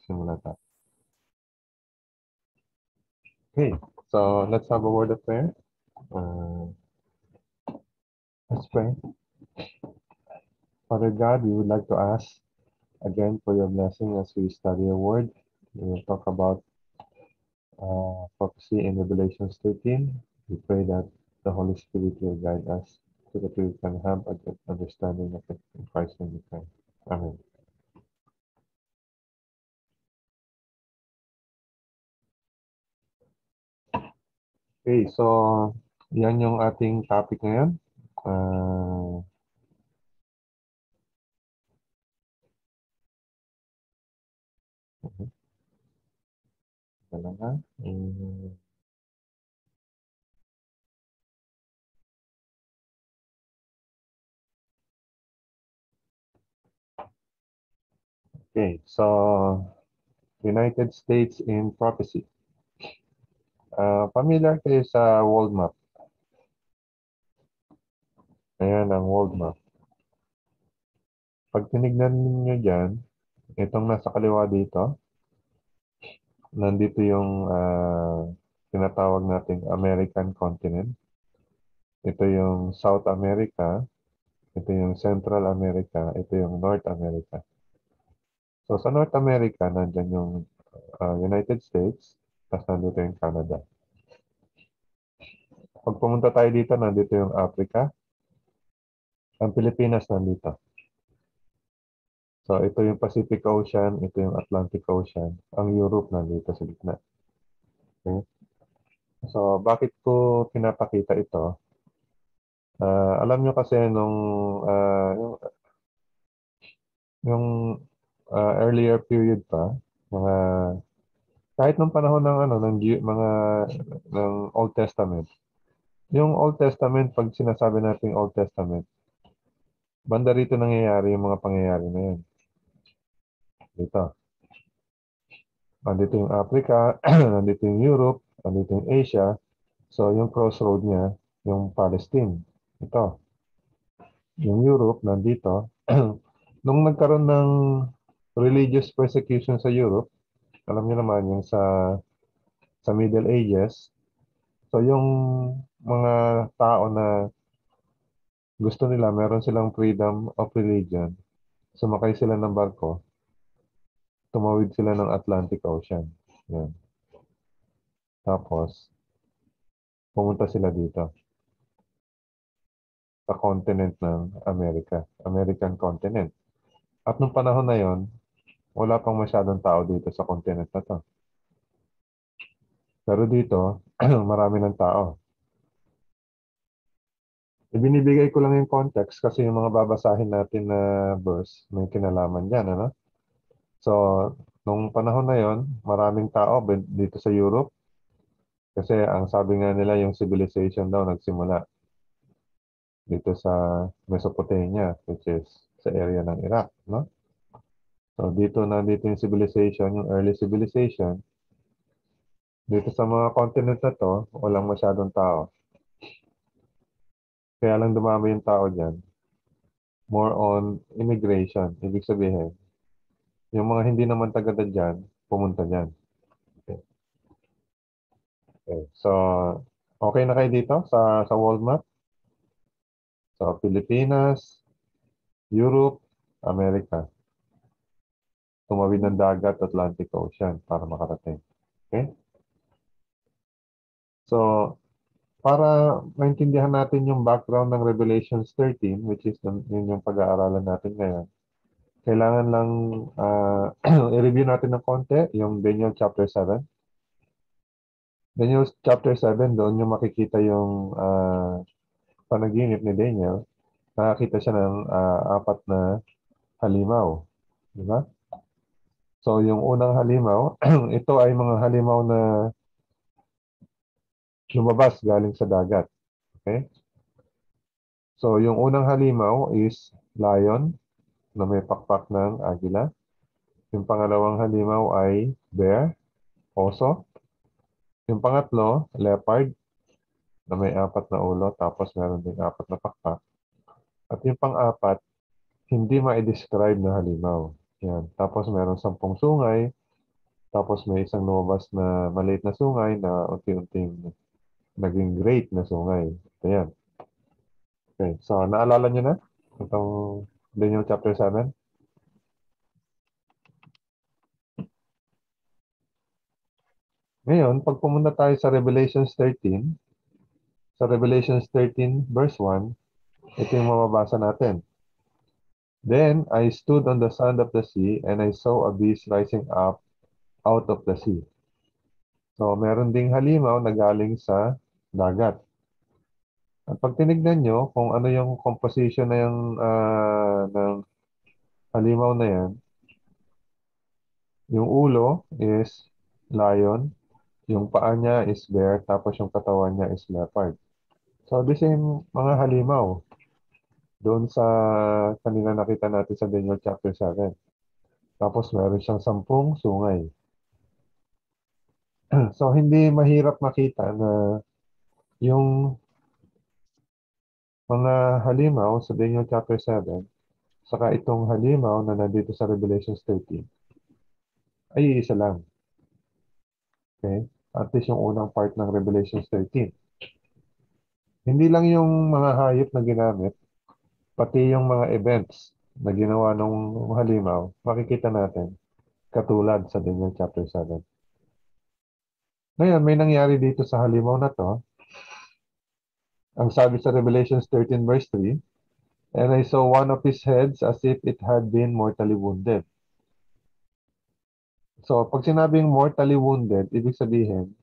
Simula tayo. Okay, so let's have a word of prayer. Let's pray. Father God, we would like to ask again for your blessing as we study your word. We will talk about prophecy in Revelation 13. We pray that the Holy Spirit will guide us so that we can have a good understanding of it in Christ's name we pray. Amen. Okay, so yan yung ating topic ngayon. Okay, so United States in Prophecy. Familiar kayo sa world map? Ayan ang world map. Pag tinignan niyo dyan, itong nasa kaliwa dito, nandito yung tinatawag nating American continent. Ito yung South America, ito yung Central America, ito yung North America. So sa North America, nandyan yung United States, tapos nandito yung Canada. Pag pumunta tayo dito, nandito yung Africa. Ang Pilipinas nandito. So ito yung Pacific Ocean, ito yung Atlantic Ocean. Ang Europe nandito sa gitna. Okay? So bakit ko pinapakita ito? Alam nyo kasi nung yung earlier period pa, mga kahit nung panahon ng ng Old Testament. Yung Old Testament, pag sinasabi natin Old Testament, banda rito nangyayari yung mga pangyayari na yan. Dito. Nandito yung Africa, nandito yung Europe, nandito yung Asia. So yung crossroad niya, yung Palestine. Ito. Yung Europe, nandito. Nung nagkaroon ng religious persecution sa Europe, alam niyo naman yung sa Middle Ages, so yung mga tao na gusto nila, meron silang freedom of religion, sumakay sila ng barko, tumawid sila ng Atlantic Ocean. Yan. Tapos, pumunta sila dito sa continent ng America, American continent. At nung panahon na yon, wala pang masyadong tao dito sa continent na to. Pero dito, marami ng tao. Ibinibigay ko lang yung context kasi yung mga babasahin natin na verse, may kinalaman dyan, ano? So, nung panahon na yon, maraming tao dito sa Europe kasi ang sabi nga nila yung civilization daw nagsimula dito sa Mesopotamia, which is sa area ng Iraq, no? So, nandito yung civilization, yung early civilization. Dito sa mga continent na to, walang masyadong tao. Kaya lang dumami yung tao dyan. More on immigration. Ibig sabihin, yung mga hindi naman taga dyan, pumunta dyan. Okay. Okay. So, okay na kayo dito sa world map? So, Pilipinas, Europe, America. Tumawid ng dagat, Atlantic Ocean para makarating. Okay? So, para maintindihan natin yung background ng Revelations 13, which is yun yung pag-aaralan natin ngayon, kailangan lang i-review natin ng konti yung Daniel chapter 7. Daniel chapter 7, doon yung makikita yung panaginip ni Daniel. Nakakita siya ng apat na halimaw. Di ba? So, yung unang halimaw, ito ay mga halimaw na lumabas galing sa dagat. Okay? So, yung unang halimaw is lion na may pakpak ng agila. Yung pangalawang halimaw ay bear, oso. Yung pangatlo, leopard na may apat na ulo tapos meron ding apat na pakpak. At yung pang-apat, hindi ma-describe na halimaw. Yan. Tapos meron 10 sungay, Tapos may isang lumabas na maliit na sungay na unti-unting naging great na sungay. Ayan. Okay. So, naalala nyo na itong Daniel chapter 7? Ngayon, pag pumunta tayo sa Revelations 13, sa Revelations 13 verse 1, ito yung mababasa natin. Then I stood on the sand of the sea, and I saw a beast rising up out of the sea. So, meron ding halimaw na galing sa dagat. At pag tinignan nyo kung ano yung composition na yung ng halimaw na yan, yung ulo is lion, yung paa niya is bear, tapos yung katawan niya is leopard. So, the same mga halimaw doon sa kanina nakita natin sa Daniel chapter 7. Tapos meron siyang 10 sungay. So, hindi mahirap makita na yung mga halimaw sa Daniel chapter 7, saka itong halimaw na nandito sa Revelations 13, ay isa lang. Okay? At least yung unang part ng Revelations 13. Hindi lang yung mga hayop na ginamit, pati yung mga events na ginawa ng halimaw, makikita natin katulad sa Daniel chapter 7. Ngayon, may nangyari dito sa halimaw na to. Ang sabi sa Revelations 13 verse 3, "And I saw one of his heads as if it had been mortally wounded." So, pag sinabing mortally wounded, ibig sabihin,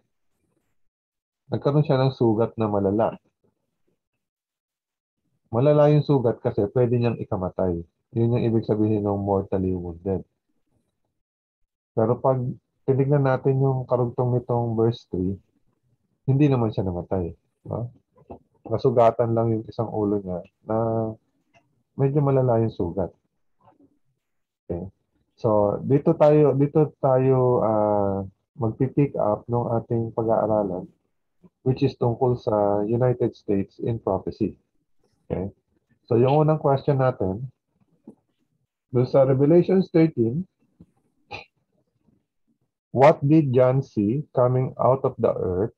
nagkaroon siya ng sugat na malala. Malala yung sugat kasi pwede niyang ikamatay. Yun yung ibig sabihin ng mortally wounded. Pero pag tinignan natin yung karugtong nitong verse 3, hindi naman siya namatay. No? Nasugatan lang yung isang ulo niya na medyo malala yung sugat. Okay? So, dito tayo magpi-pick up ng ating pag-aaralan, which is tungkol sa United States in prophecy. Okay? So, yung unang question natin, doon sa Revelations 13, what did John see coming out of the earth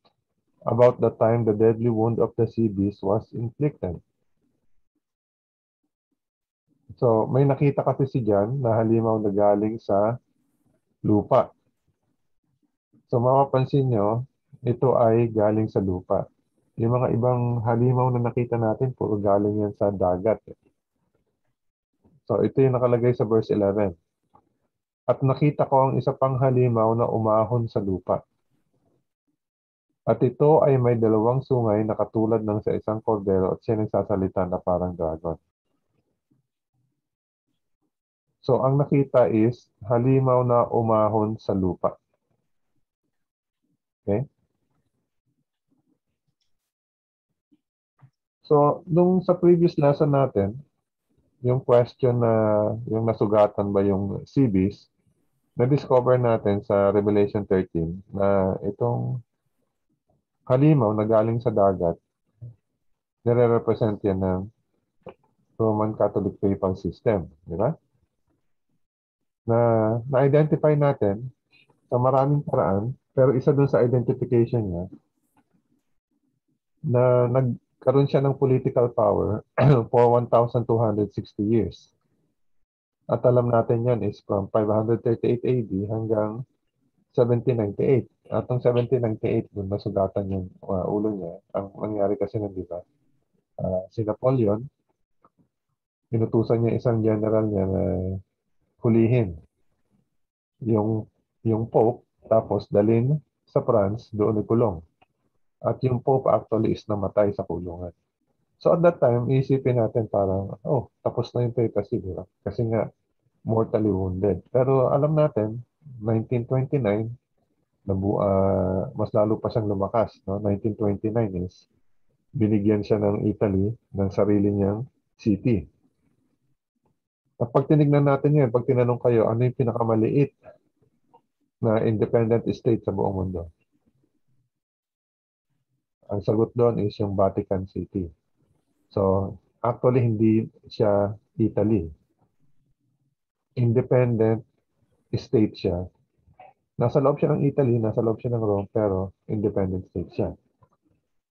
about the time the deadly wound of the sea beast was inflicted? So, may nakita kasi si John na halimaw na galing sa lupa. So, mapapansin nyo, ito ay galing sa lupa. Yung mga ibang halimaw na nakita natin, puro galing yan sa dagat. So, ito yung nakalagay sa verse 11. At nakita ko ang isa pang halimaw na umahon sa lupa. At ito ay may dalawang sungay na katulad ng sa isang kordero at siya nagsasalita na parang dragon. So, ang nakita is halimaw na umahon sa lupa. Okay? So, nung sa previous lesson natin, yung question na yung nasugatan ba yung sea beast, na-discover natin sa Revelation 13 na itong halimaw na galing sa dagat, nire-represent yan ng Roman Catholic Papal System. Di ba? Na na-identify natin sa maraming paraan, pero isa dun sa identification niya na nagkaroon siya ng political power for 1,260 years. At alam natin yan is from 538 AD hanggang 1798. At ang 1798, dun nasugatan yung ulo niya. Ang nangyari kasi nun, di ba? Si Napoleon, inutusan niya isang general niya na hulihin yung, yung Pope, tapos dalhin sa France, doon ikulong. At yung Pope actually is namatay sa kulungan. So at that time, isipin natin parang, oh, tapos na yung papacy, di ba? Kasi nga, mortally wounded. Pero alam natin, 1929, mas lalo pa siyang lumakas. No? 1929 is binigyan siya ng Italy ng sarili niyang city. At pag tinignan natin yun, pag tinanong kayo, ano yung pinakamaliit na independent state sa buong mundo? Ang sagot doon is yung Vatican City. So, actually, hindi siya Italy. Independent state siya Nasa loob siya ng Italy, nasa loob siya ng Rome, pero independent state siya.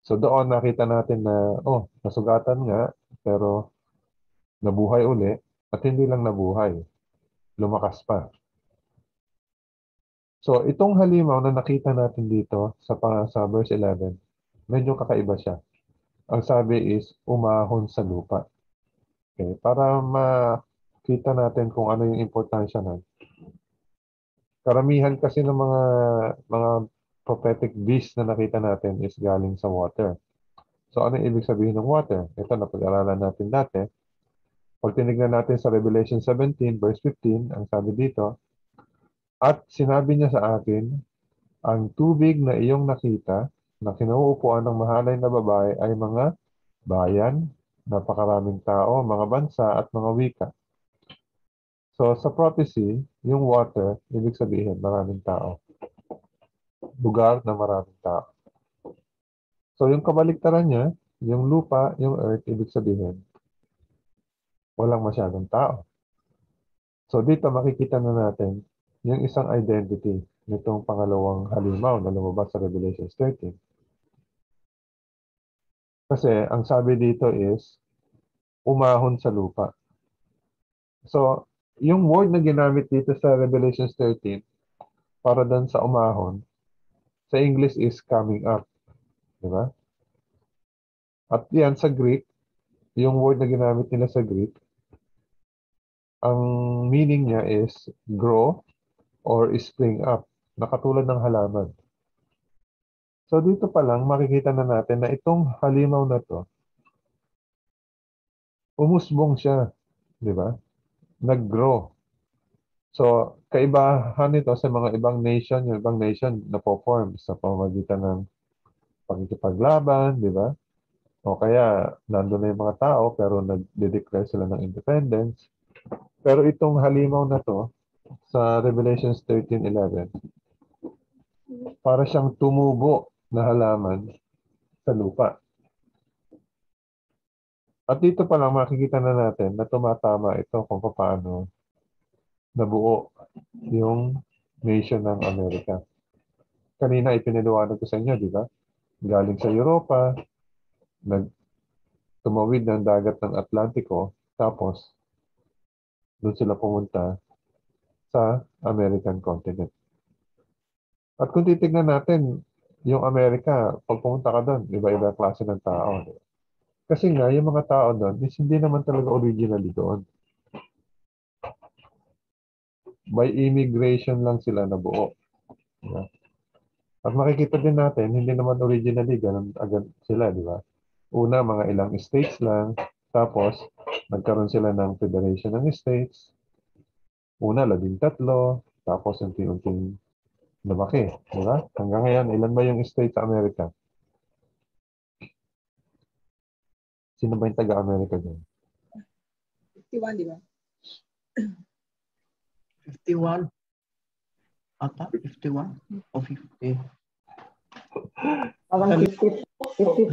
So doon nakita natin na, oh, nasugatan nga, pero nabuhay uli, at hindi lang nabuhay, lumakas pa. So itong halimaw na nakita natin dito sa verse 11, medyo kakaiba siya. Ang sabi is, umahon sa lupa. Okay? Para makita natin kung ano yung importansya nun. Karamihan kasi ng mga prophetic beast na nakita natin is galing sa water. So ano yung ibig sabihin ng water? Ito napag-aralan natin dati. Pag tinignan natin sa Revelation 17 verse 15, ang sabi dito, at sinabi niya sa akin, ang tubig na iyong nakita na kinauupuan ng mahalay na babae ay mga bayan, napakaraming tao, mga bansa at mga wika. So sa prophecy, yung water, ibig sabihin maraming tao. Lugar na maraming tao. So yung kabaliktaran niya, yung lupa, yung earth, ibig sabihin, walang masyadong tao. So dito makikita na natin yung isang identity nitong pangalawang halimaw na lumabas sa Revelation 13. Kasi ang sabi dito is, umahon sa lupa. So, yung word na ginamit dito sa Revelation 13 para doon sa umahon, sa English is coming up. Di ba? At yan sa Greek, yung word na ginamit nila sa Greek, ang meaning niya is grow or spring up, na katulad ng halaman. So dito pa lang makikita na natin na itong halimaw na to, umusbong siya, di ba? Nag-grow. So kaibahan nito sa mga ibang nation, yung ibang nation na po-form sa pamamagitan ng pagkikipaglaban, di ba? O kaya nandun na yung mga tao pero nag-declare sila ng independence. Pero itong halimaw na to sa Revelations 13:11, para siyang tumubo na halaman sa lupa. At dito pa lang makikita na natin na tumatama ito kung paano nabuo yung nation ng Amerika. Kanina ipinaliwanag ko sa inyo, di ba? Galing sa Europa, tumawid ng dagat ng Atlantiko, tapos doon sila pumunta sa American continent. At kung titignan natin, yung Amerika, pag pumunta ka doon, iba-iba klase ng tao. Di ba? Kasi nga, yung mga tao doon, is hindi naman talaga originally doon. By immigration lang sila nabuo. Di ba? At makikita din natin, hindi naman originally ganun agad sila, di ba? Una, mga ilang states lang, tapos nagkaroon sila ng Federation ng States. Una, 13, tapos unti-unting lumaki, di ba? Hanggang ngayon, ilan ba yung state sa Amerika? Sino ba yung taga-Amerika dyan? 51, di ba? 51. Ata, 51 o 50. Parang 52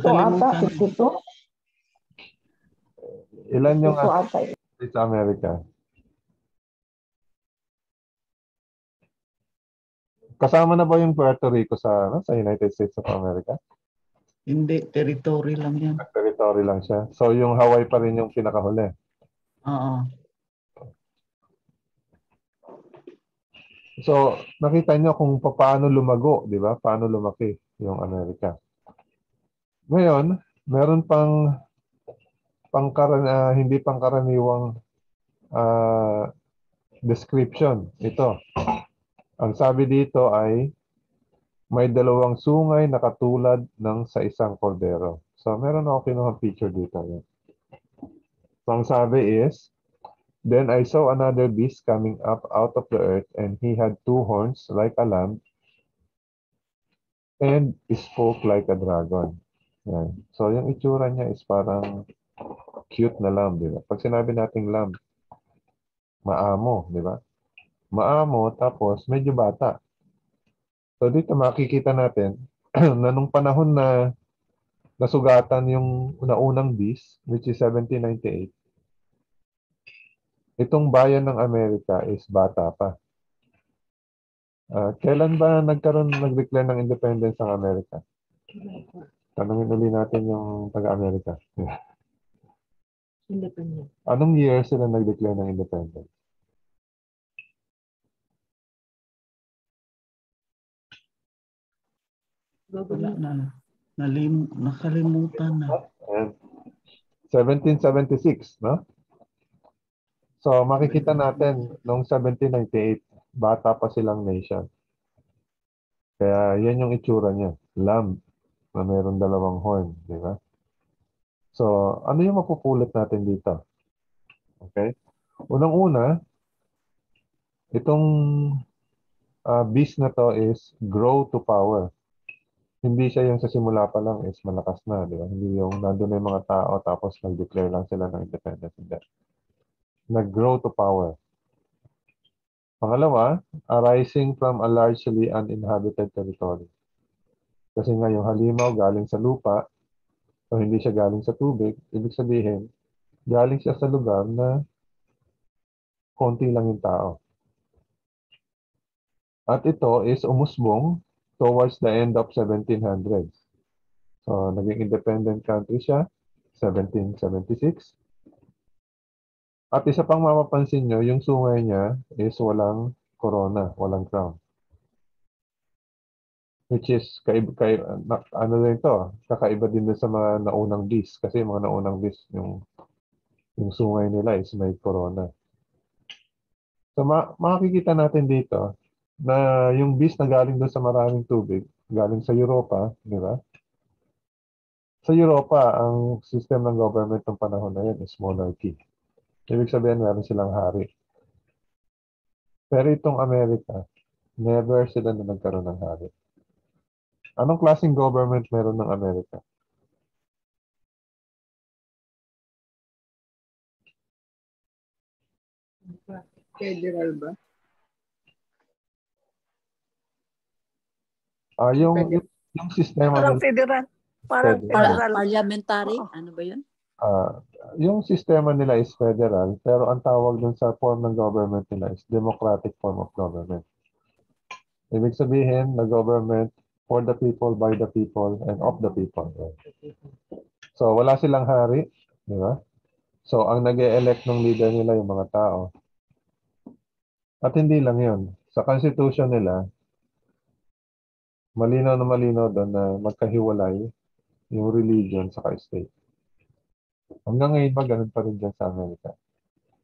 ata, 52. Ilan yung 52 ata. states sa Amerika? Kasama na ba yung Puerto Rico sa United States of America? Hindi, territory lang yan. Territory lang siya. So yung Hawaii pa rin yung pinakahuli. Oo. So nakita nyo kung paano lumago, di ba? Paano lumaki yung Amerika. Ngayon, meron pang hindi pangkaraniwang description. Ito. Ang sabi dito ay may dalawang sungay na katulad ng sa isang kordero. So meron ako kinuha picture dito. Yan. So ang sabi is, then I saw another beast coming up out of the earth, and he had two horns like a lamb, and spoke like a dragon. Yan. So yung itsura niya is parang cute na lamb, di ba? Pag sinabi nating lamb, maamo, di ba? Maamo, tapos medyo bata. So dito makikita natin na nung panahon na nasugatan yung unang beast, which is 1798, itong bayan ng Amerika is bata pa. Kailan ba nag-declare ng independence ang Amerika? Tanungin uli natin yung taga-Amerika. Independent. Anong year sila nag-declare ng independence? Wala na. Nakalimutan na. Ayan. 1776, no? So, makikita natin, noong 1798, bata pa silang nation. Kaya, yan yung itsura niya. Lamb na mayroong dalawang horn, di ba? So, ano yung mapupulot natin dito? Okay? Unang-una, itong beast na to is grow to power. Hindi siya yung sa simula pa lang is malakas na, di ba? Hindi yung nandun na yung mga tao tapos nag-declare lang sila ng independence. Hindi. Nag-grow to power. Pangalawa, arising from a largely uninhabited territory. Kasi nga yung halimaw galing sa lupa, so hindi siya galing sa tubig, ibig sabihin, galing siya sa lugar na konti lang yung tao. At ito is umusbong towards the end of 1700s. So, naging independent country siya, 1776. At isa pang mapapansin nyo, yung sungay niya is walang corona, walang crown. Which is, ano rin to, kakaiba din sa mga naunang beast. Kasi yung mga naunang beast, yung sungay nila is may corona. So, makikita natin dito na yung beast na galing doon sa maraming tubig, galing sa Europa, di ba? Sa Europa, ang system ng government ng panahon na yun is monarchy. Ibig sabihin, meron silang hari. Pero itong Amerika, never sila na nagkaroon ng hari. Anong klaseng government meron ng Amerika? Federal ba? Yung sistema Parang nila, federal. Parang Federal. federal. Parliamentary? Oo. Ano ba yun? yung sistema nila is federal, pero ang tawag dun sa form ng government nila is democratic form of government. Ibig sabihin, na government for the people, by the people, and of the people. So, wala silang hari, di ba? So, ang nag-e-elect ng leader nila yung mga tao. At hindi lang yun. Sa constitution nila, malinaw na malinaw doon na magkahiwalay yung religion sa state. Hanggang ngayon ba, ganun pa rin dyan sa Amerika.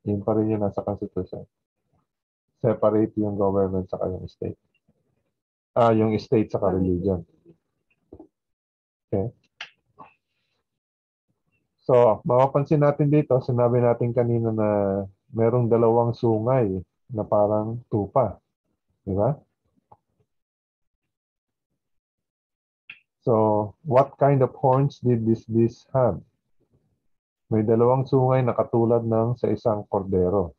Yun pa rin yun nasa constitution. Separate yung government sa yung state. Yung state sa religion. Okay? So, mapapansin natin dito, sinabi natin kanina na merong dalawang sungay na parang tupa. Di ba? So, what kind of horns did this beast have? May dalawang sungay na katulad ng sa isang kordero.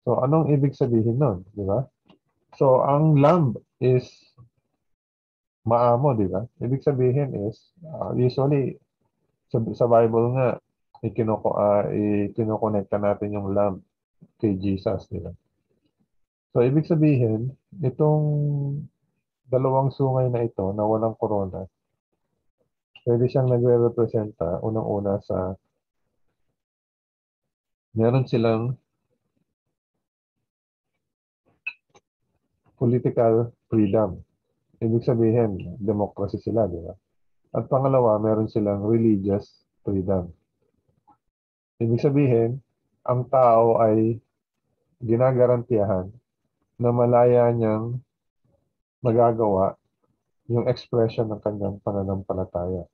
So, anong ibig sabihin nun? Di ba? So, ang lamb is maamo, di ba? Ibig sabihin is, usually, sa Bible nga, ikinoconnecta natin yung lamb kay Jesus, di ba? So, ibig sabihin, itong dalawang sungay na ito na walang corona, pwede siyang nagre-representa unang-una sa meron silang political freedom. Ibig sabihin, democracy sila, di ba? At pangalawa, meron silang religious freedom. Ibig sabihin, ang tao ay ginagarantiyahan na malaya niyang magagawa yung expression ng kanyang pananampalataya.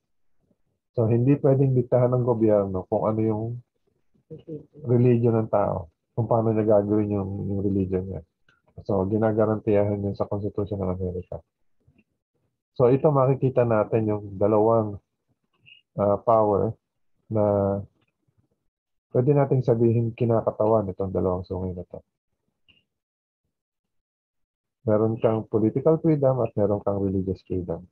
So, hindi pwedeng diktahan ng gobyerno kung ano yung religion ng tao, kung paano niya gagawin yung religion niya. So, ginagarantiyahan yun sa Constitution ng Amerika. So, ito makikita natin yung dalawang power na pwede nating sabihin kinakatawan itong dalawang sungay na to. Meron kang political freedom at meron kang religious freedom.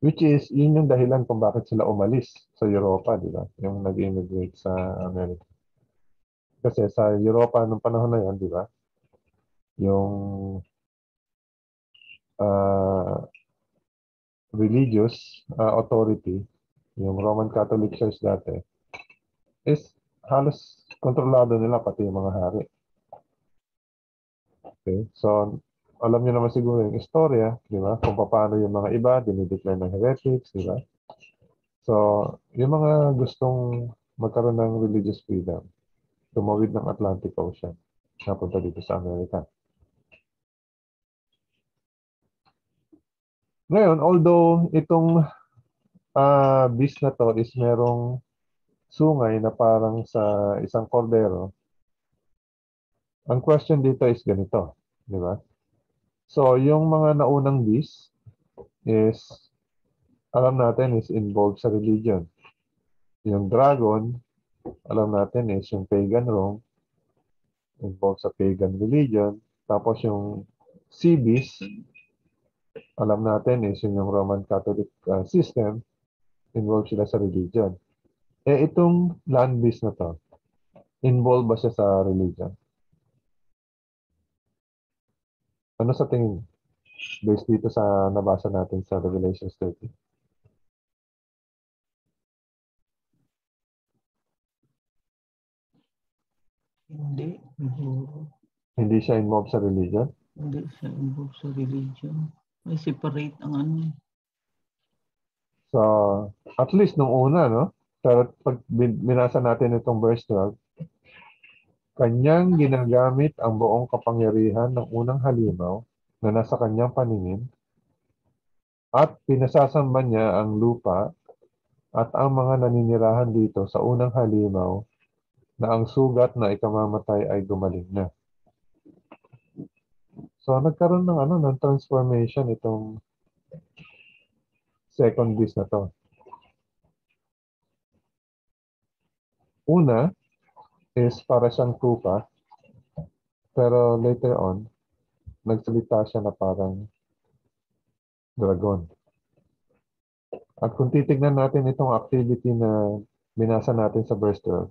Which is, yun yung dahilan kung bakit sila umalis sa Europa, di ba? Yung nag-immigrate sa Amerika. Kasi sa Europa nung panahon na yan, di ba? yung uh, religious authority, yung Roman Catholic Church dati, is halos kontrolado nila pati yung mga hari. Okay? So, alam niyo naman siguro yung istorya, di ba? Kung paano yung mga iba, dinideclare ng heretics, di ba? So, yung mga gustong magkaroon ng religious freedom, tumawid ng Atlantic Ocean, napunta dito sa Amerika. Ngayon, although itong beast na to is merong sungay na parang sa isang kordero, ang question dito is ganito, di ba? So, yung mga naunang beast is, alam natin, is involved sa religion. Yung dragon, alam natin, is yung pagan Rome, involved sa pagan religion. Tapos yung sea beast, alam natin, is yung Roman Catholic system, involved sila sa religion. Eh, itong land beast na to, involved ba siya sa religion? Ano sa tingin? Based dito sa nabasa natin sa Revelation 30. Hindi. Siguro. Hindi siya involved sa religion? Hindi siya involved sa religion. May separate ang ano. So, at least nung una, no? Pero pag binasa natin itong verse 12, kanyang ginagamit ang buong kapangyarihan ng unang halimaw na nasa kanyang paningin at pinasasamba niya ang lupa at ang mga naninirahan dito sa unang halimaw na ang sugat na ikamamatay ay gumaling na. So, nagkaroon ng ng transformation itong second beast na to. Una is para siyang tupa, pero later on, nagsalita siya na parang dragon. At kung titignan natin itong activity na binasa natin sa verse 12,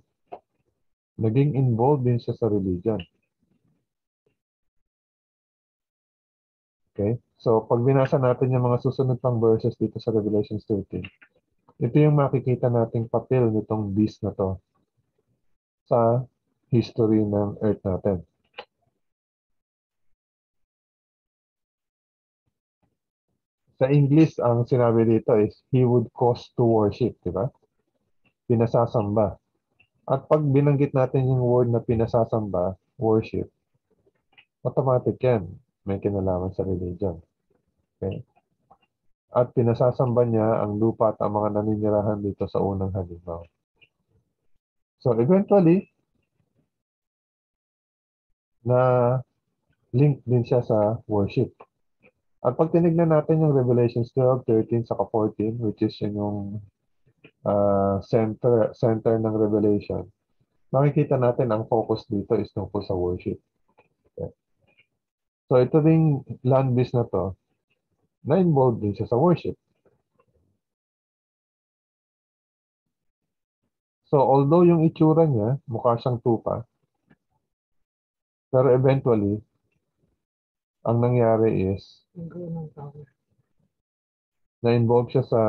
naging involved din siya sa religion. Okay? So, pag binasa natin yung mga susunod pang verses dito sa Revelation 13, ito yung makikita nating papel nitong beast na to sa history ng earth natin. Sa English, ang sinabi dito is, he would cause to worship, di ba? Pinasasamba. At pag binanggit natin yung word na pinasasamba, worship, automatic yan. May kinalaman sa religion. Okay? At pinasasamba niya ang lupa at ang mga naninirahan dito sa unang halimaw. So eventually, na link din siya sa worship. At pag tinignan natin yung Revelations 12, 13, saka 14, which is yung center ng Revelation, makikita natin ang focus dito is tungkol sa worship. Okay. So ito ring land beast na to, na-involved din siya sa worship. So although yung itsura niya, mukha siyang tupa, pero eventually, ang nangyari is, na-involve siya sa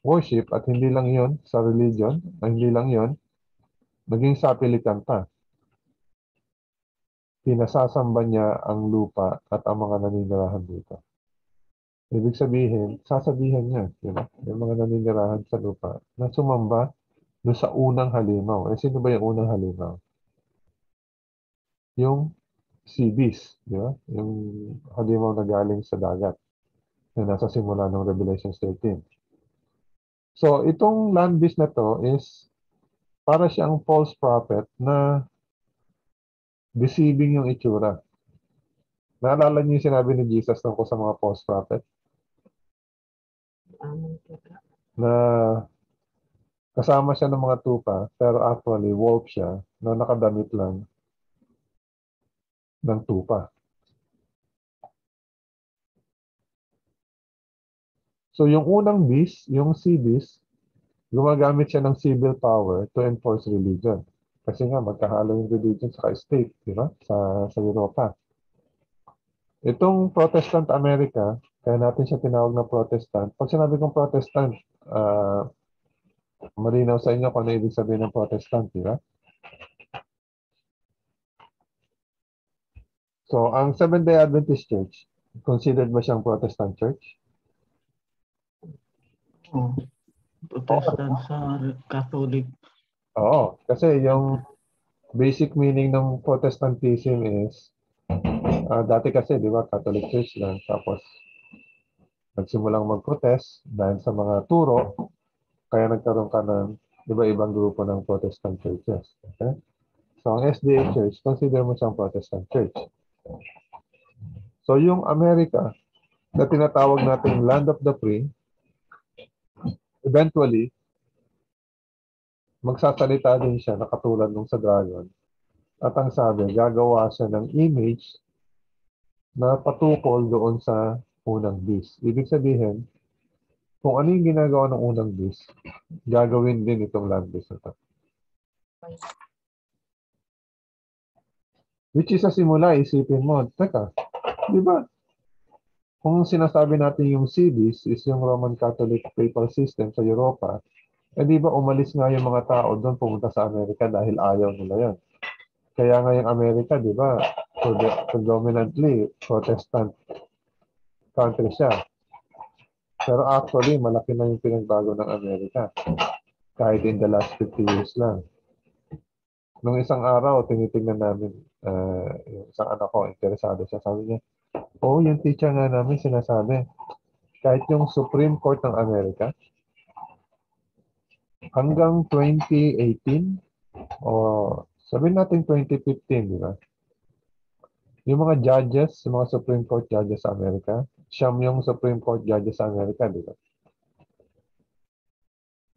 worship at hindi lang yon sa religion, hindi lang yon naging sapilitan pa. Pinasasamba niya ang lupa at ang mga naninirahan dito. Ibig sabihin, sasabihin niya, di ba? Yung mga naninirahan sa lupa na sumamba doon sa unang halimaw. Eh, sino ba yung unang halimaw? Yung sea beast, di ba? Yung halimaw na galing sa dagat na nasa simula ng Revelation 13. So, itong land beast na to is para siyang false prophet na deceiving yung itsura. Naalala niyo yung sinabi ni Jesus tungkol sa mga false prophet? Na kasama siya ng mga tupa, pero actually wolf siya na nakadamit lang ng tupa. So yung unang beast, yung sea beast, gumagamit siya ng civil power to enforce religion. Kasi nga magkahalo yung religion sa state, di ba? Sa Europa. Itong Protestant America, kaya natin siya tinawag na Protestant. Pag sinabi kong Protestant, malinaw sa inyo kung ano ibig sabihin ng Protestant, di ba? So, ang Seventh-day Adventist Church, considered ba siyang Protestant Church? Oh, Protestant sa Catholic. Oo, kasi yung basic meaning ng Protestantism is, dati kasi, di ba, Catholic Church lang, tapos nagsimulang mag-protest dahil sa mga turo, kaya nagkaroon ka ng iba-ibang grupo ng Protestant churches. Okay? So, ang SDA Church, consider mo siyang Protestant Church. So, yung America, na tinatawag nating Land of the Free, eventually, magsasalita din siya na katulad nung sa dragon. At ang sabi, gagawa siya ng image na patukol doon sa unang beast. Ibig sabihin, kung ano yung ginagawa ng unang beast, gagawin din itong land beast na to. Which is sa simula, isipin mo, teka, di ba? Kung sinasabi natin yung sea beast is yung Roman Catholic papal system sa Europa, di ba umalis nga yung mga tao doon pumunta sa Amerika dahil ayaw nila yon. Kaya nga yung Amerika, di ba, predominantly Protestant country siya. Pero actually, malaki na yung pinagbago ng Amerika. Kahit in the last 50 years lang. Nung isang araw, tinitingnan namin, yung isang anak ko, interesado siya. Sabi niya, yung teacher nga namin sinasabi, kahit yung Supreme Court ng Amerika, hanggang 2018, o sabihin natin 2015, di ba? Yung mga judges, yung mga Supreme Court judges sa Amerika, siyam yung Supreme Court judges sa Amerika, di ba?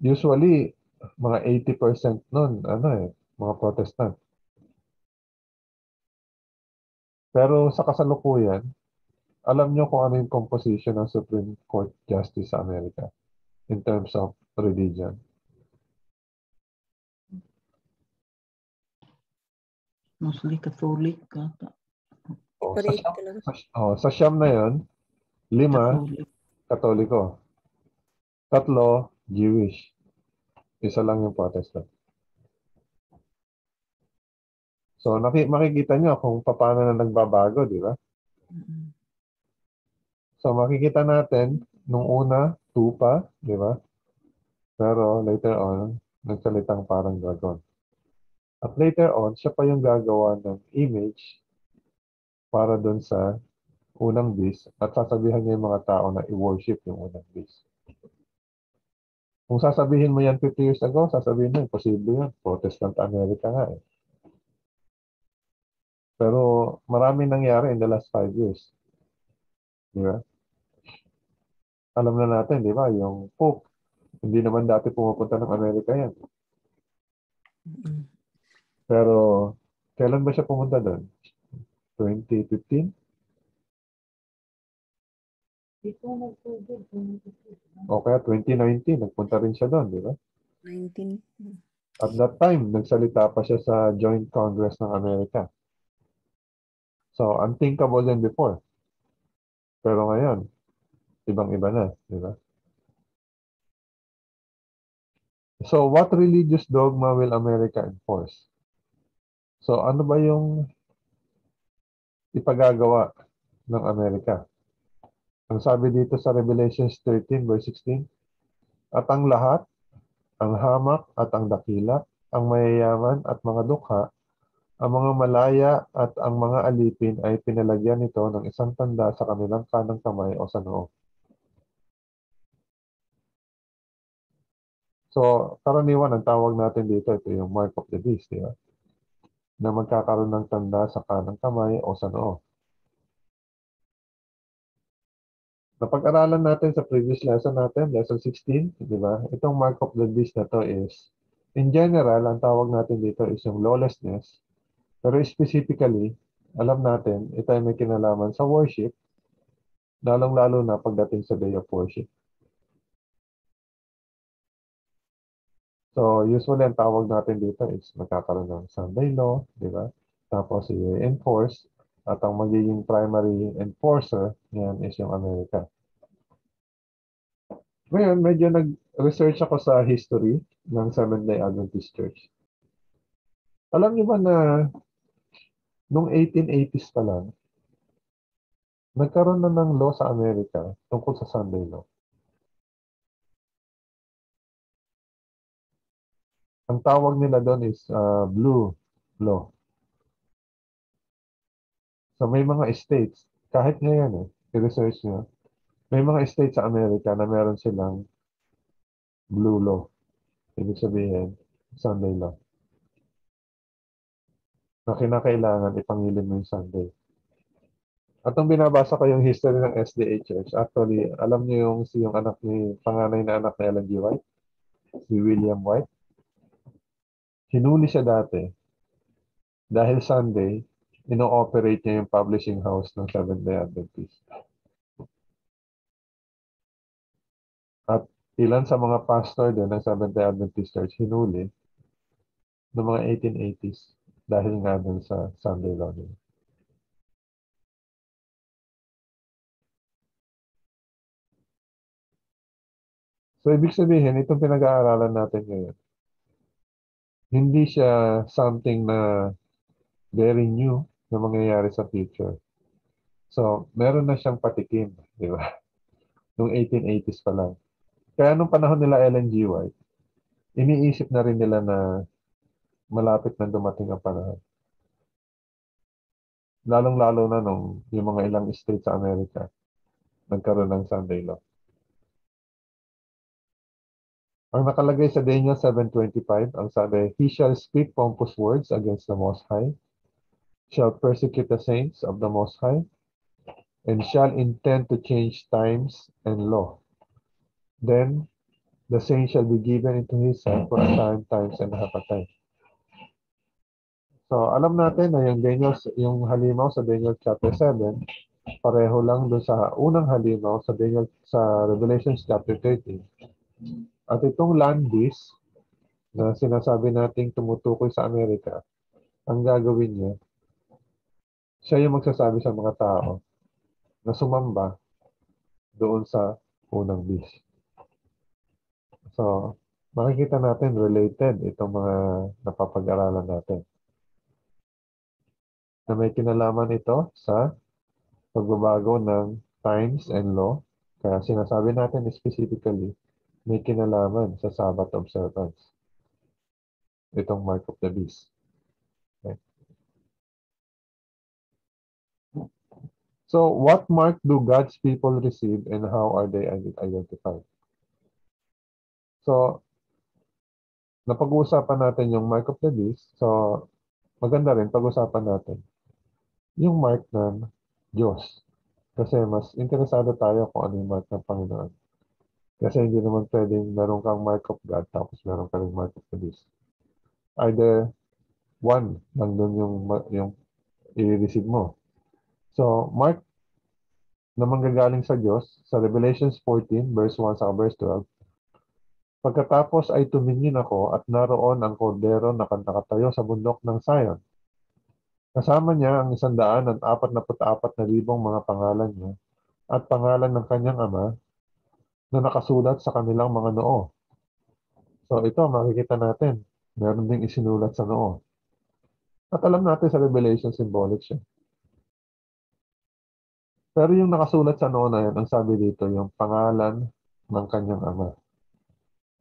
Usually, mga 80% nun, mga Protestant. Pero sa kasalukuyan, alam nyo kung ano yung composition ng Supreme Court Justice sa Amerika in terms of religion. Mostly Catholic. Correct talaga. Sa siyam na yon, 5, Catholic. Katoliko. 3, Jewish. Isa lang yung Protestant. So, makikita nyo kung paano na nagbabago, di ba? So, makikita natin, nung una, 2 pa, di ba? Pero later on, nagsalitang parang dragon. At later on, siya pa yung gagawa ng image para doon sa unang beast at sasabihan niya yung mga tao na i-worship yung unang beast. Kung sasabihin mo yan 50 years ago, sasabihin mo, imposible yan. Protestant America nga eh. Pero marami nangyari in the last 5 years. Di ba? Alam na natin, di ba, yung Pope, hindi naman dati pumupunta ng Amerika yan. Pero, kailan ba siya pumunta doon? 2015? O kaya 2019, nagpunta rin siya doon, di ba? 19. At that time, nagsalita pa siya sa Joint Congress ng Amerika. So, unthinkable than before. Pero ngayon, ibang-iba na, di ba? So, what religious dogma will America enforce? So, ano ba yung ipagagawa ng Amerika? Ang sabi dito sa Revelations 13 verse 16, at ang lahat, ang hamak at ang dakila, ang mayayaman at mga dukha, ang mga malaya at ang mga alipin ay pinalagyan nito ng isang tanda sa kanilang kanang kamay o sa noo. So, karaniwan, ang tawag natin dito, ito yung mark of the beast, di ba? Na magkakaroon ng tanda sa kanang kamay o sa noo. Napag-aralan natin sa previous lesson natin, lesson 16, di ba? Itong mark of the beast na to is, in general, ang tawag natin dito is yung lawlessness. Pero specifically, alam natin, ito ay may kinalaman sa worship, lalong-lalo na pagdating sa day of worship. So, usually, ang tawag natin dito is magkakaroon ng Sunday law, di ba? Tapos, i-enforce At ang magiging primary enforcer niyan is yung Amerika. Ngayon, medyo nag-research ako sa history ng Seventh-day Adventist Church. Alam niyo ba na noong 1880s pa lang, nagkaroon na ng law sa Amerika tungkol sa Sunday law. Ang tawag nila doon is blue law. So may mga states, kahit ngayon i-research nyo, may mga states sa Amerika na meron silang blue law. Ibig sabihin, Sunday law. Na kinakailangan ipangilin mo yung Sunday. At nung binabasa ko yung history ng SDA Church, actually, alam niyo yung anak ni, panganay na anak ni Ellen G. White, si William White. Hinuli siya dati dahil Sunday, ino-operate niya yung publishing house ng Seventh-day Adventist. At ilan sa mga pastor din ng Seventh-day Adventist Church hinuli noong mga 1880s dahil nga dun sa Sunday law nila. So, ibig sabihin, itong pinag-aaralan natin ngayon, hindi siya something na very new na mangyayari sa future. So, meron na siyang patikim, di ba? Noong 1880s pa lang. Kaya nung panahon nila Ellen G. White, iniisip na rin nila na malapit na dumating ang panahon. Lalong-lalo na nung yung mga ilang states sa Amerika nagkaroon ng Sunday law. Ang nakalagay sa Daniel 7:25, ang sabi, "He shall speak pompous words against the Most High, shall persecute the saints of the Most High, and shall intend to change times and law. Then the saints shall be given into his hand for a time, times, and half a time." So, alam natin na yung halimaw sa Daniel chapter 7, pareho lang doon sa unang halimaw sa Revelation chapter 13. At itong land beast na sinasabi nating tumutukoy sa Amerika, ang gagawin niya, siya yung magsasabi sa mga tao na sumamba doon sa unang beast. So, makikita natin related itong mga napapag-aralan natin. Na may kinalaman ito sa pagbabago ng times and law. Kaya sinasabi natin specifically, may kinalaman sa Sabbath observance. Itong mark of the beast. Okay. So, what mark do God's people receive and how are they identified? So, napag-uusapan natin yung mark of the beast. So, maganda rin pag-usapan natin yung mark ng Diyos. Kasi mas interesado tayo kung ano yung mark ng Panginoon. Kasi hindi naman pwedeng meron kang mark of God tapos meron ka rin mark of the beast. Either one lang doon yung i-receive mo. So, mark na manggagaling sa Diyos, sa Revelations 14, verse 1 sa verse 12, "Pagkatapos ay tumingin ako at naroon ang kordero na nakatayo sa bundok ng Zion. Kasama niya ang 144,000 mga pangalan niya at pangalan ng kanyang ama na nakasulat sa kanilang mga noo." So ito, makikita natin, meron ding isinulat sa noo. At alam natin sa Revelation, symbolic siya. Pero yung nakasulat sa noo na yan, ang sabi dito, yung pangalan ng kanyang ama.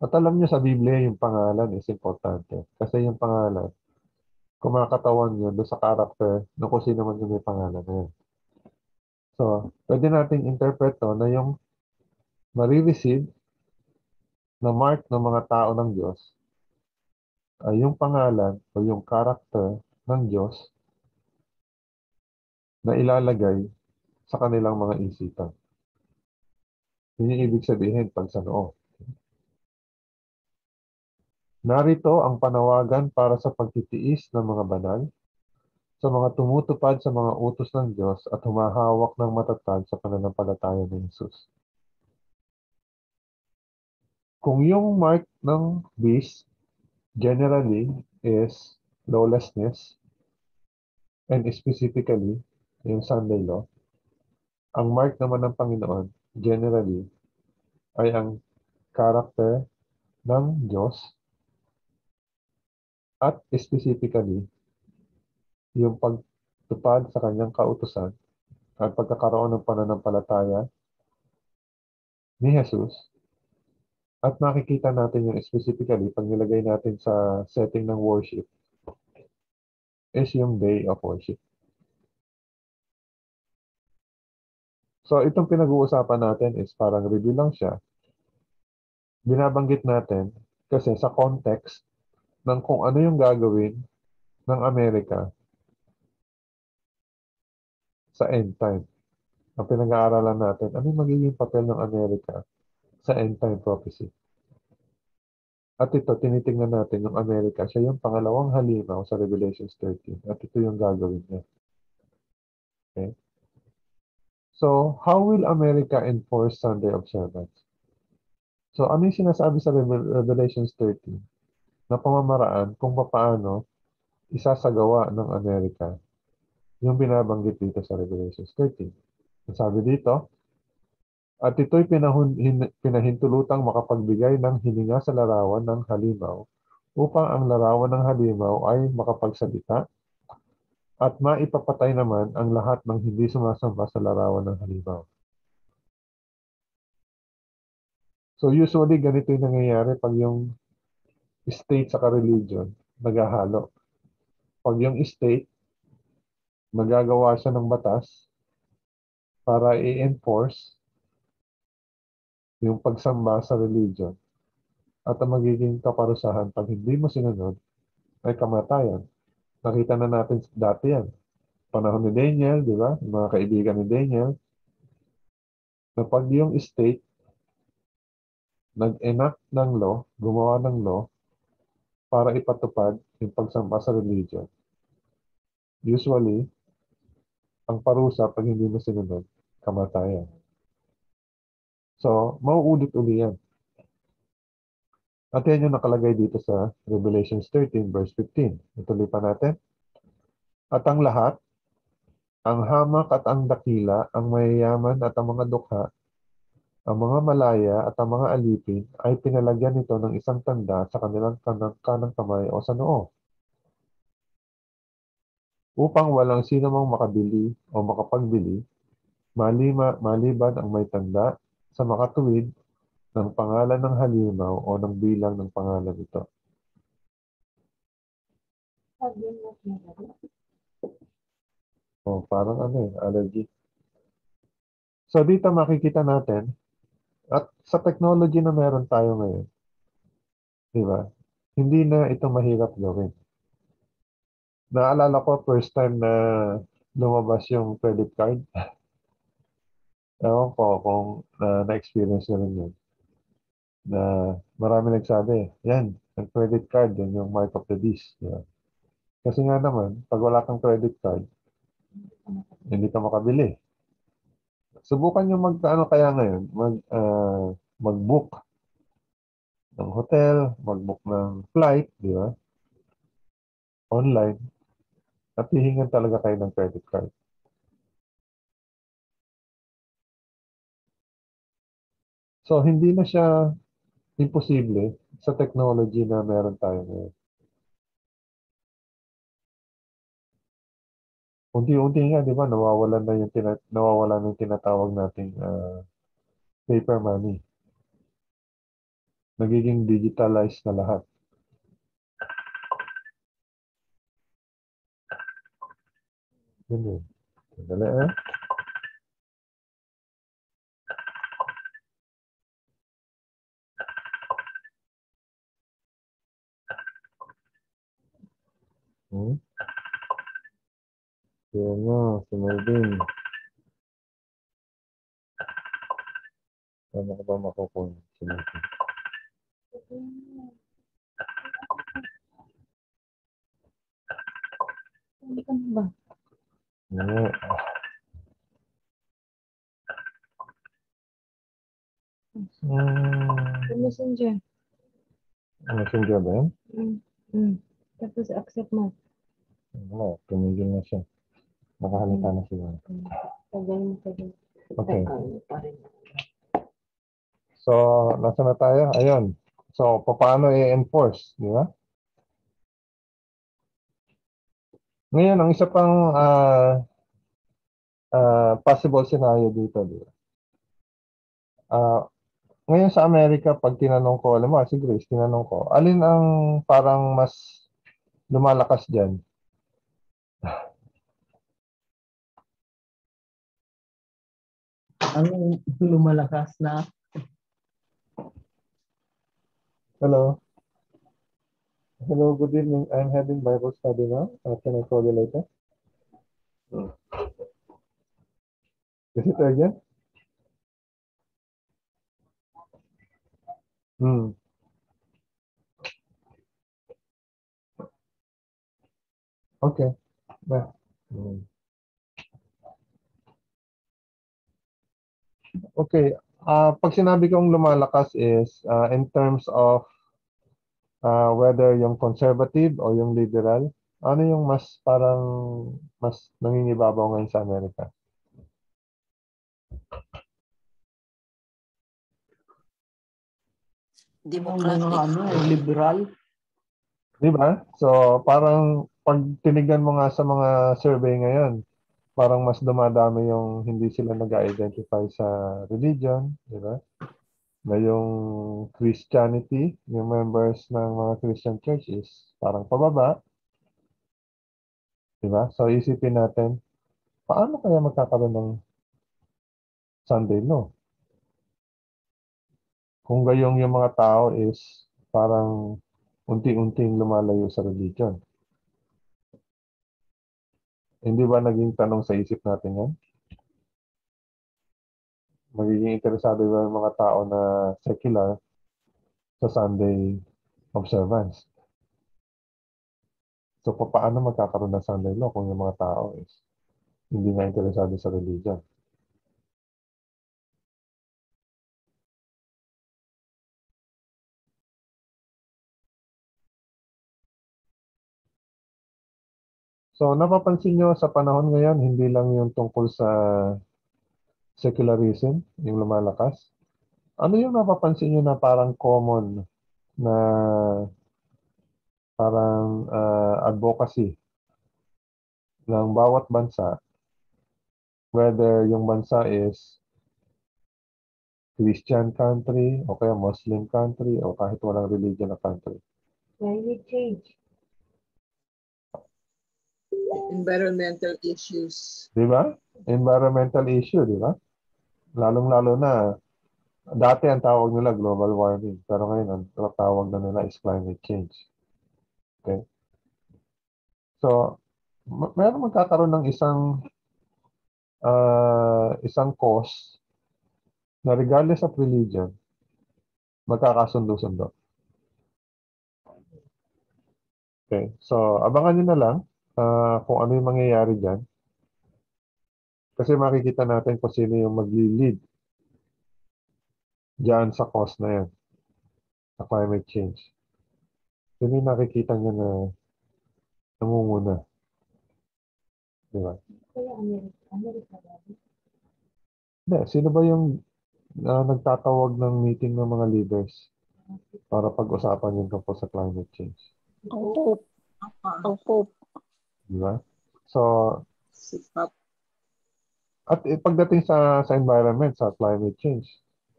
At alam niyo sa Biblia, yung pangalan is importante. Kasi yung pangalan, kumakatawan yun doon sa character ng kung sino man yung may pangalan na yan. So, pwede nating interpret to na yung marireceive na mark ng mga tao ng Diyos ay yung pangalan o yung character ng Diyos na ilalagay sa kanilang mga isipan. Yun yung ibig sabihin pag sa noo. Narito ang panawagan para sa pagtitiis ng mga banal, sa mga tumutupad sa mga utos ng Diyos at humahawak ng matatag sa pananampalataya ni Jesus. Kung yung mark ng beast generally is lawlessness, and specifically, yung Sunday law. Ang mark naman ng Panginoon, generally, ay ang character ng Diyos at specifically, yung pagtupad sa kanyang kautusan at pagkakaroon ng pananampalataya ni Jesus. At makikita natin yung specifically, pag nilagay natin sa setting ng worship, is yung day of worship. So, itong pinag-uusapan natin is parang review lang siya. Binabanggit natin kasi sa context ng kung ano yung gagawin ng Amerika sa end time. Ang pinag-aaralan natin, ano yung magiging papel ng Amerika sa end time prophecy. At ito, tinitingnan natin yung Amerika, siya yung pangalawang halimaw sa Revelation 13. At ito yung gagawin niya. Okay? So, how will America enforce Sunday observance? So, ano yung sinasabi sa Revelation 13? Na pamamaraan kung paano isasagawa ng Amerika yung binabanggit dito sa Revelation 13. Ang sabi dito, at ito'y pinahintulutang makapagbigay ng hininga sa larawan ng halimaw upang ang larawan ng halimaw ay makapagsalita at maipapatay naman ang lahat ng hindi sumasamba sa larawan ng halimaw. So usually ganito yung nangyayari pag yung state sa religion naghahalo. Pag yung state magagawa siya ng batas para i-enforce yung pagsamba sa religion at ang magiging kaparusahan pag hindi mo sinunod ay kamatayan. Nakita na natin dati yan. Panahon ni Daniel, di ba? Yung mga kaibigan ni Daniel, na pag yung state nag-enact ng law, gumawa ng law para ipatupad yung pagsamba sa religion. Usually, ang parusa pag hindi mo sinunod, kamatayan. So, mauulit-uli yan. At yan yung nakalagay dito sa Revelation 13 verse 15. Ituloy pa natin. At ang lahat, ang hamak at ang dakila, ang mayayaman at ang mga dukha, ang mga malaya at ang mga alipin ay pinalagyan nito ng isang tanda sa kanilang kanang kamay o sa noo, upang walang sino mang makabili o makapagbili, maliban ang may tanda sa makatuwid ng pangalan ng halimaw o ng bilang ng pangalan ito. O parang allergy. So dito makikita natin, at sa technology na meron tayo ngayon, di ba? Hindi na ito mahirap gawin. Naalala ko first time na lumabas yung credit card. Ewan ko kung na-experience nyo rin yun. Na marami nagsabi, yan, ang credit card, yan yung mark of the beast. Di ba? Kasi nga naman, pag wala kang credit card, hindi ka makabili. Subukan nyo kaya ngayon, mag-book ng hotel, mag-book ng flight, di ba? Online, at hihingan talaga kayo ng credit card. So, hindi na siya imposible sa technology na meron tayo ngayon. Unti-unti nga, di ba, nawawalan na yung tinatawag nating paper money. Nagiging digitalized na lahat. Yun yun. Sandali Kaya nga, si Melvin. Paano ko ba makukuha si Melvin? Hindi ka na ba? Nga. Messenger. Messenger ba yan? Tapos accept mo. Tumigil na siya. Nakahalata na sila. Tagal. Okay. So, nasa na tayo? Ayun. So, paano i-enforce, di ba? Ngayon, ang isa pang possible scenario dito, di ba? Ngayon sa Amerika, pag tinanong ko, alam mo, si Grace, tinanong ko, alin ang parang mas lumalakas dyan? Ang lumalakas na Hello? Hello, good evening. I'm having Bible study now. Can I call you later? Is it urgent? Okay. Yeah. Okay. Pag sinabi kong lumalakas is in terms of whether yung conservative o yung liberal, ano yung mas parang mas nangingibabaw ngayon sa Amerika? ang mga liberal. Di ba? So, parang pag tinignan mo nga sa mga survey ngayon, parang mas dumadami yung hindi sila nag-identify sa religion, di ba? Na yung Christianity, yung members ng mga Christian church is parang pababa, di ba? So, isipin natin, paano kaya magkakaroon ng Sunday law? Kung gayong yung mga tao is parang unti-unting lumalayo sa religion. Hindi ba naging tanong sa isip natin yan? Magiging interesado ba yung mga tao na secular sa Sunday observance? So, paano magkakaroon ng Sunday law kung yung mga tao is hindi na interesado sa religion? So, napapansin nyo sa panahon ngayon, hindi lang yung tungkol sa secularism, yung lumalakas. Ano yung napapansin nyo na parang common na parang advocacy ng bawat bansa, whether yung bansa is Christian country, o kaya Muslim country, o kahit walang religion na country? Climate change. Environmental issues. Di ba? Environmental issue, di ba? Lalong-lalo na, dati ang tawag nila global warming, pero ngayon ang tawag na nila is climate change. Okay? So, meron magkakaroon ng isang cause na regardless of religion, magkakasundo-sundo. Okay? So, abangan nyo na lang kung ano yung mangyayari dyan. Kasi makikita natin kung sino yung magli-lead dyan sa cause na yan, sa climate change. Sino yung nakikita nyo na nangunguna? Di ba? Kaya Amerika dati. Hindi, sino ba yung nagtatawag ng meeting ng mga leaders para pag-usapan yung tungkol sa climate change? Ang Pope. Ang Pope. Di ba? So, Sipap. at pagdating sa environment, sa climate change,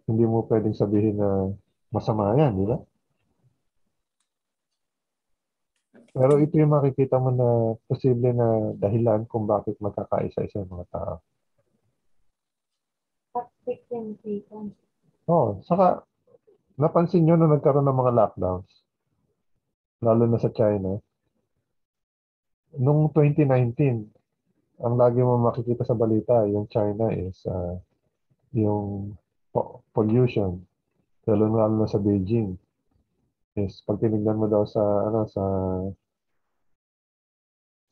hindi mo pwedeng sabihin na masama yan, di ba? Pero ito yung makikita mo na posible na dahilan kung bakit magkakaisa-isa yung mga tao. Toxic sensation. Oo, saka napansin nyo na nagkaroon ng mga lockdowns, lalo na sa China. Noong 2019, ang lagi mo makikita sa balita, yung China is yung pollution, lalo na sa Beijing. Is pag tinignan mo daw sa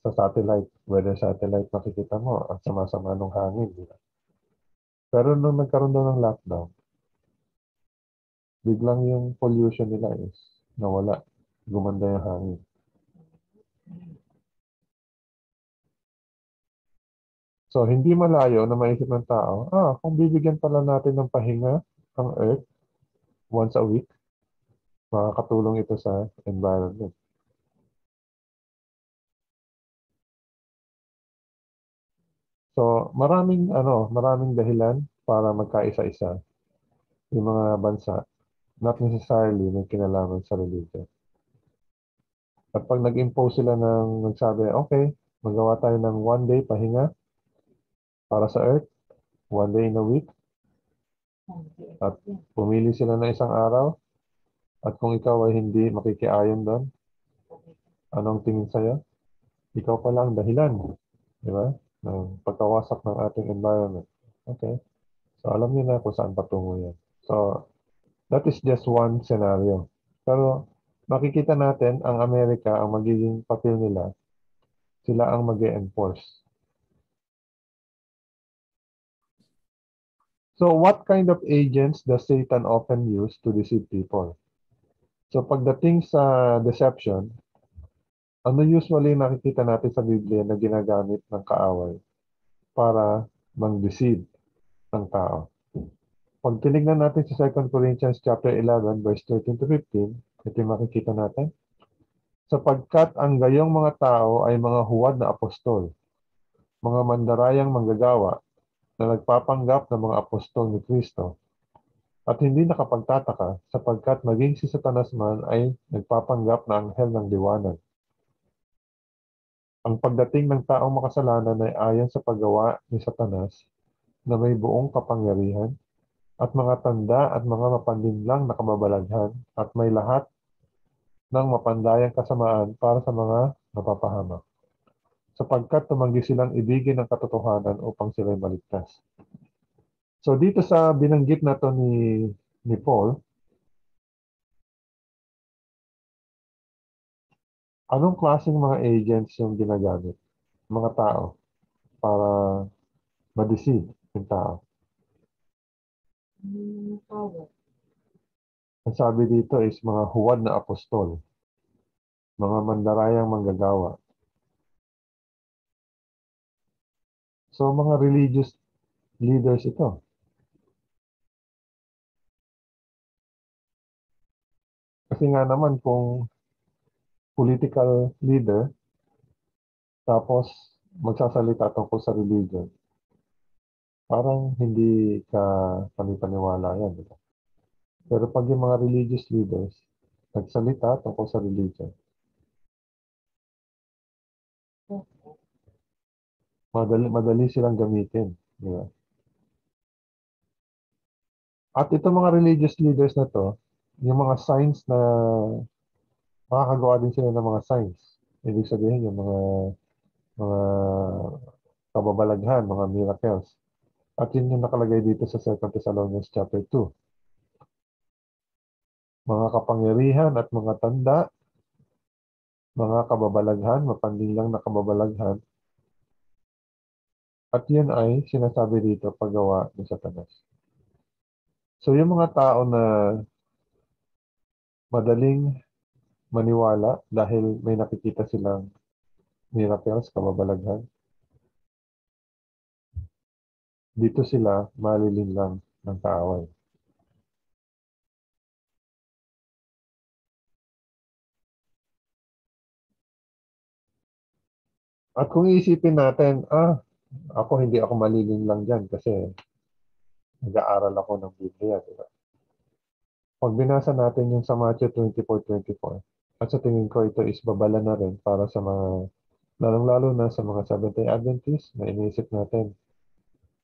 satellite, weather satellite, makikita mo ang sama-sama ng hangin, di ba? Pero nung nagkaroon daw ng lockdown, biglang yung pollution nila is nawala. Gumanda yung hangin. So, hindi malayo na maisip ng tao, kung bibigyan pala natin ng pahinga ang Earth once a week, makakatulong ito sa environment. So, maraming dahilan para magkaisa-isa yung mga bansa, not necessarily may kinalaman sa religion. At pag nag-impose sila nagsabi, okay, magawa tayo ng 1 day pahinga para sa Earth, 1 day in a week, at pumili sila ng isang araw, at kung ikaw ay hindi makikiayon doon, anong tingin sa'yo? Ikaw pala ang dahilan, di ba? Ng pagkawasak ng ating environment. Okay. So, alam niyo na kung saan patungo yan. So, that is just one scenario. Pero, makikita natin, ang Amerika, ang magiging papel nila, sila ang mag-e-enforce. So, what kind of agents does Satan often use to deceive people? So, pagdating sa deception, ano usually nakikita natin sa Biblia na ginagamit ng kaaway para mang-deceive ng tao? Pag tinignan natin sa 2 Corinthians chapter 11, verse 13 to 15, ito yung makikita natin. Sapagkat ang gayong mga tao ay mga huwad na apostol, mga mandarayang manggagawa na nagpapanggap ng mga apostol ni Kristo, at hindi nakapagtataka sapagkat maging si Satanas man ay nagpapanggap na anghel ng liwanag. Ang pagdating ng taong makasalanan ay ayon sa paggawa ni Satanas na may buong kapangyarihan at mga tanda at mga mapandinlang na kababalaghan at may lahat ng mapandayang kasamaan para sa mga napapahamak, sapagkat tumanggi silang ibigin ang katotohanan upang sila'y maligtas. So dito sa binanggit na to ni Paul, anong klaseng mga agents yung ginagamit? Mga tao para ma-deceive yung tao. Power. Ang sabi dito is mga huwad na apostol, mga mandarayang manggagawa. So mga religious leaders ito. Kasi nga naman kung political leader, tapos magsasalita tungkol sa religion, parang hindi ka panipaniwala yan. Diba? Pero pag yung mga religious leaders, nagsalita tungkol sa religion, madali silang gamitin. Diba? At itong mga religious leaders na to, yung mga signs na makakagawa din sila ng mga signs. Ibig sabihin yung mga kababalaghan, mga miracles. At yun yung nakalagay dito sa 2 Thessalonians chapter 2. Mga kapangyarihan at mga tanda, mga kababalaghan, mapandinlang na kababalaghan. At yun ay sinasabi dito paggawa ni Satanas. So yung mga tao na madaling maniwala dahil may nakikita silang miracles, kababalaghan, dito sila malilinlang ng kaaway. At kung iisipin natin, hindi ako malilinlang dyan kasi nag-aaral ako ng Biblia, di ba? Pag binasa natin yung sa Matthew 24:24, at sa tingin ko ito is babala na rin para sa mga, lalong-lalo na sa mga Seventh-day Adventists na iniisip natin,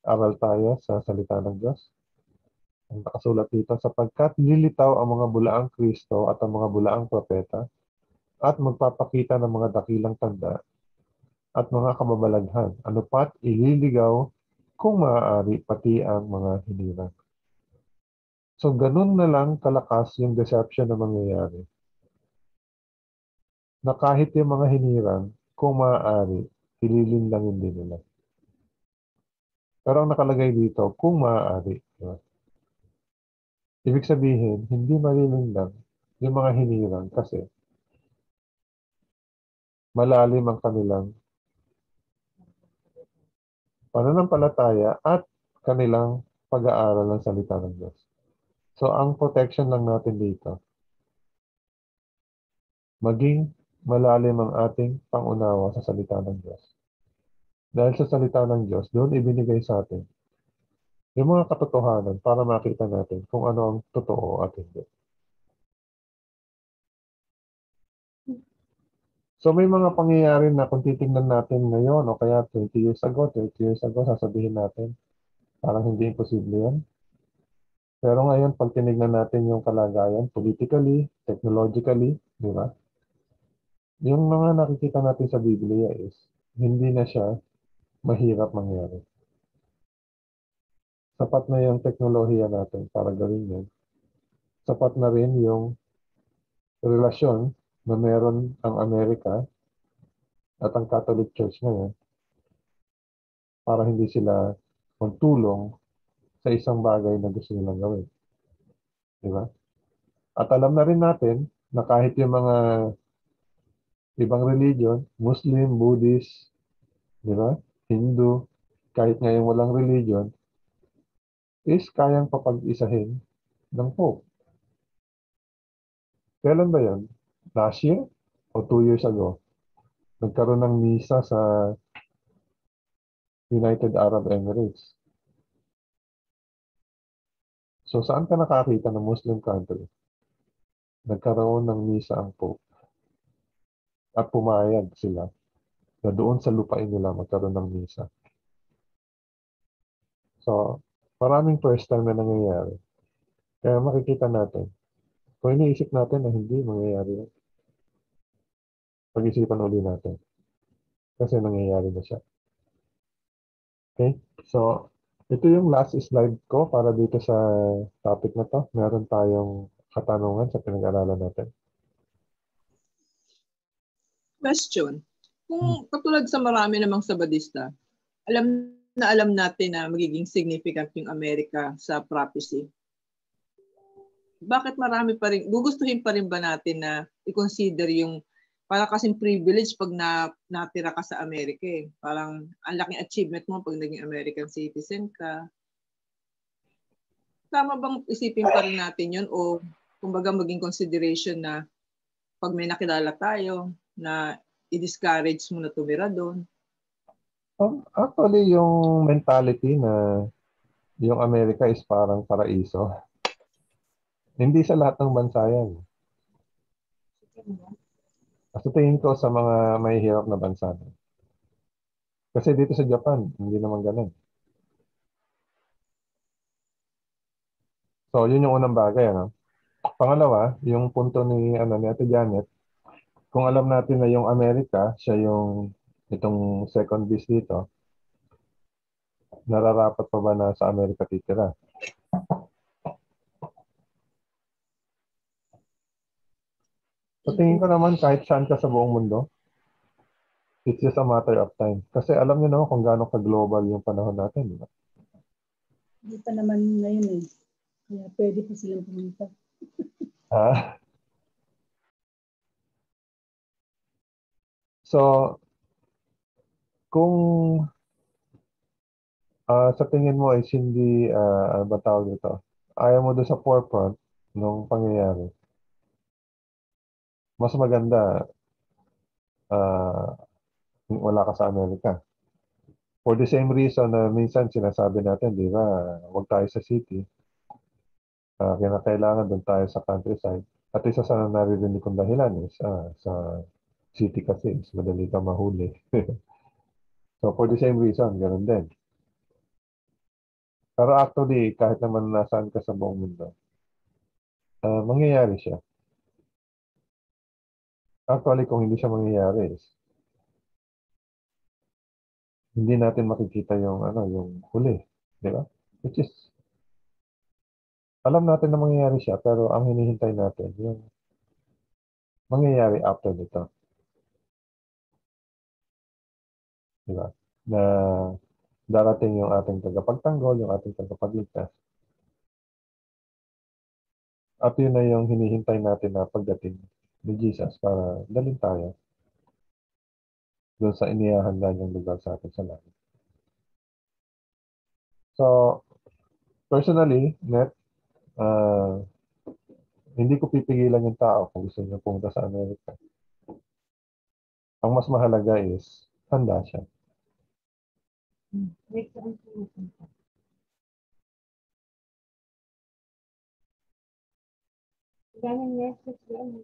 aral tayo sa salita ng Diyos. Ang nakasulat dito, sapagkat lilitaw ang mga bulaang Kristo at ang mga bulaang propeta at magpapakita ng mga dakilang tanda at mga kababalaghan. Ano pat ililigaw kung maaari pati ang mga hinirang. So, ganun na lang kalakas yung deception na mangyayari. Na kahit yung mga hinirang, kung maaari, ililinlangin din nila. Pero ang nakalagay dito, kung maaari. Diba? Ibig sabihin, hindi malilinlang yung mga hinirang kasi malalim ang kanilang pananampalataya at kanilang pag-aaral ng salita ng Diyos. So, ang protection lang natin dito, maging malalim ang ating pangunawa sa salita ng Diyos. Dahil sa salita ng Diyos, doon ibinigay sa atin yung mga katotohanan para makita natin kung ano ang totoo at hindi. So may mga pangyayari na kung titingnan natin ngayon o kaya 20 years ago, 30 years ago, sasabihin natin, parang hindi imposible yan. Pero ngayon, pag tinignan natin yung kalagayan, politically, technologically, di ba? Yung mga nakikita natin sa Biblia is, hindi na siya mahirap mangyari. Sapat na yung teknolohiya natin para gawin yun. Sapat na rin yung relasyon na meron ang Amerika at ang Catholic Church ngayon para hindi sila magtulong sa isang bagay na gusto nilang gawin. Di ba? At alam na rin natin na kahit yung mga ibang religion, Muslim, Buddhist, di ba? Hindu, kahit ngayon walang religion, is kayang papag-isahin ng Pope. Kailan ba yan? Last year? O 2 years ago? Nagkaroon ng misa sa United Arab Emirates. So, saan ka nakakita ng Muslim country? Nagkaroon ng misa ang Pope. At pumayag sila na doon sa lupain nila magkaroon ng misa. So, maraming first time na nangyayari. Kaya makikita natin, kung iniisip natin na hindi mangyayari yun, pag-isipan uli natin. Kasi nangyayari na siya. Okay? So, ito yung last slide ko para dito sa topic na to. Meron tayong katanungan sa pinag-aralan natin. Question. Kung katulad sa marami namang Sabadista, alam natin na magiging significant yung Amerika sa prophecy. Bakit marami pa rin, gugustuhin pa rin ba natin na i-consider yung para kasing privilege pag natira ka sa Amerika eh. Parang ang laking achievement mo pag naging American citizen ka. Tama bang isipin pa rin natin yun o kumbaga maging consideration na pag may nakilala tayo na i-discourage mo na tumira doon? Actually, yung mentality na yung Amerika is parang paraiso. Hindi sa lahat ng bansa yan. Sa tingin ko sa mga mahihirap na bansa. Kasi dito sa Japan, hindi naman ganun. So, yun yung unang bagay. Ano? Pangalawa, yung punto ni Ate Janet, kung alam natin na yung Amerika, siya yung itong second beast dito, nararapat pa ba na sa Amerika titira? So, tingin ko naman kahit saan ka sa buong mundo, it's just a matter of time. Kasi alam niyo naman kung gaano ka-global yung panahon natin. Di ba? Hindi pa naman ngayon eh. Kaya pwede pa silang pumunta. Ah. So, kung sa tingin mo is hindi, ano ba tawag dito? Ayaw mo doon sa forefront ng pangyayari. Mas maganda wala ka sa Amerika. For the same reason na minsan sinasabi natin, di ba, huwag tayo sa city. Kinakailangan doon tayo sa countryside. At isa sa naririnig kong dahilan is sa city kasi is madali ka mahuli. So for the same reason, ganun din. Pero actually, kahit naman nasaan ka sa buong mundo, mangyayari siya. Actually, kung hindi siya mangyayari is hindi natin makikita yung yung huli, di ba? Which is alam natin na mangyayari siya, pero ang hinihintay natin yung mangyayari after nito. Di ba? Na darating yung ating tagapagtanggol, yung ating tagapagligtas. At yun na yung hinihintay natin na pagdating ni Jesus para dalhin tayo doon sa inihahanda niyang lugar sa atin sa langit. So, personally, hindi ko pipigilan yung tao kung gusto niya pumunta sa Amerika. Ang mas mahalaga is, handa siya. Next ang pumupunta. Daming message yan.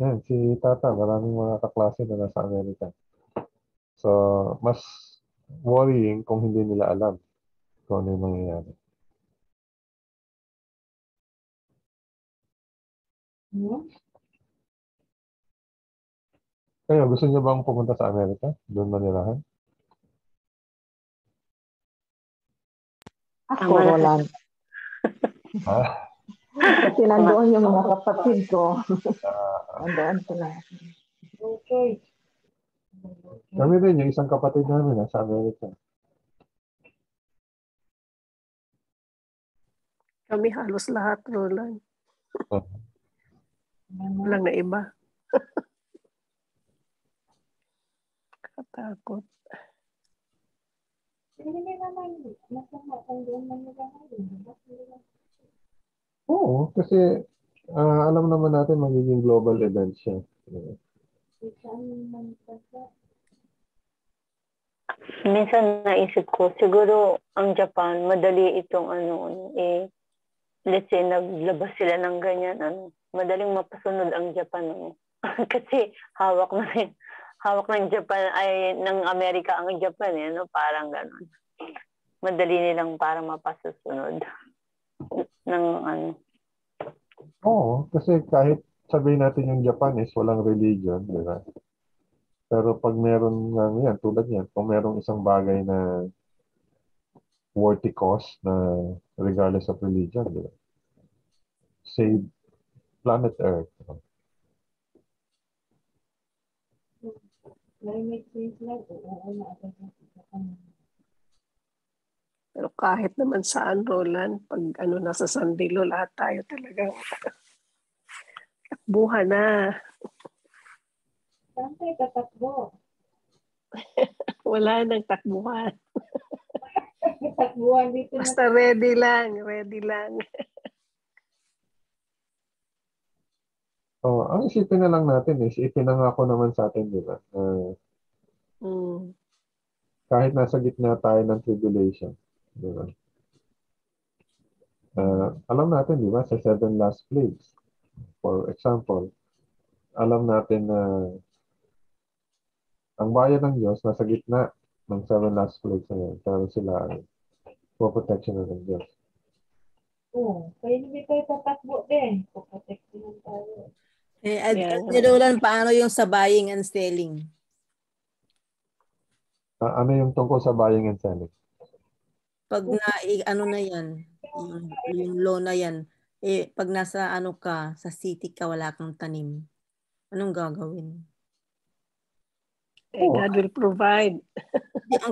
Yan, si Tata, maraming mga kaklase na nasa Amerika. So, mas worrying kung hindi nila alam kung ano yung mangyayari. No? Kayo, gusto niyo bang pumunta sa Amerika? Doon manirahan? Ako, Tama na. Roland. Ha? Kasi nandoon yung mga kapatid ko. Ah, Nandoon sila. No choice. kami din, yung isang kapatid namin nasa Amerika. Kami halos lahat, Roland. Oh, Walang na iba. Katakot. Hindi naman, masama kung doon man nila ngayon. Oo, kasi alam naman natin magiging global event siya. Saan man kasi. Minsan naisip ko, siguro ang Japan, madali itong let's say naglabas sila ng ganyan, madaling mapasunod ang Japan. Kasi hawak ng Japan ay ng Amerika ang Japan, parang ganun. Madali nilang parang mapasusunod ng Oo, kasi kahit sabihin natin yung Japan is walang religion, di ba? Pero pag meron nga yan, tulad yan, kung merong isang bagay na worthy cause na regardless of religion, di ba? Save planet Earth. Climate change lang, oo na agad ang Pero kahit naman saan, Roland, pag nasa San Dilo, lahat tayo talagang takbuhan na. Saan tayo tatakbo? Wala nang takbuhan. Takbuhan dito na. Basta ready lang, ready lang. Ang isipin na lang natin is, ipinangako naman sa atin, di ba? Kahit nasa gitna tayo ng tribulation, di ba? Alam natin, di ba, sa 7 last plagues, for example, alam natin na ang bayan ng Diyos nasa gitna ng 7 last plagues na yun, pero sila ay protection ng Diyos. Oo, kaya hindi tayo tatakbo din. Puprotektihan tayo. Roland, paano yung sa buying and selling? Ano yung tungkol sa buying and selling? Pag na yan, yung loan na yan, pag nasa sa city ka, wala kang tanim, anong gagawin? God will provide.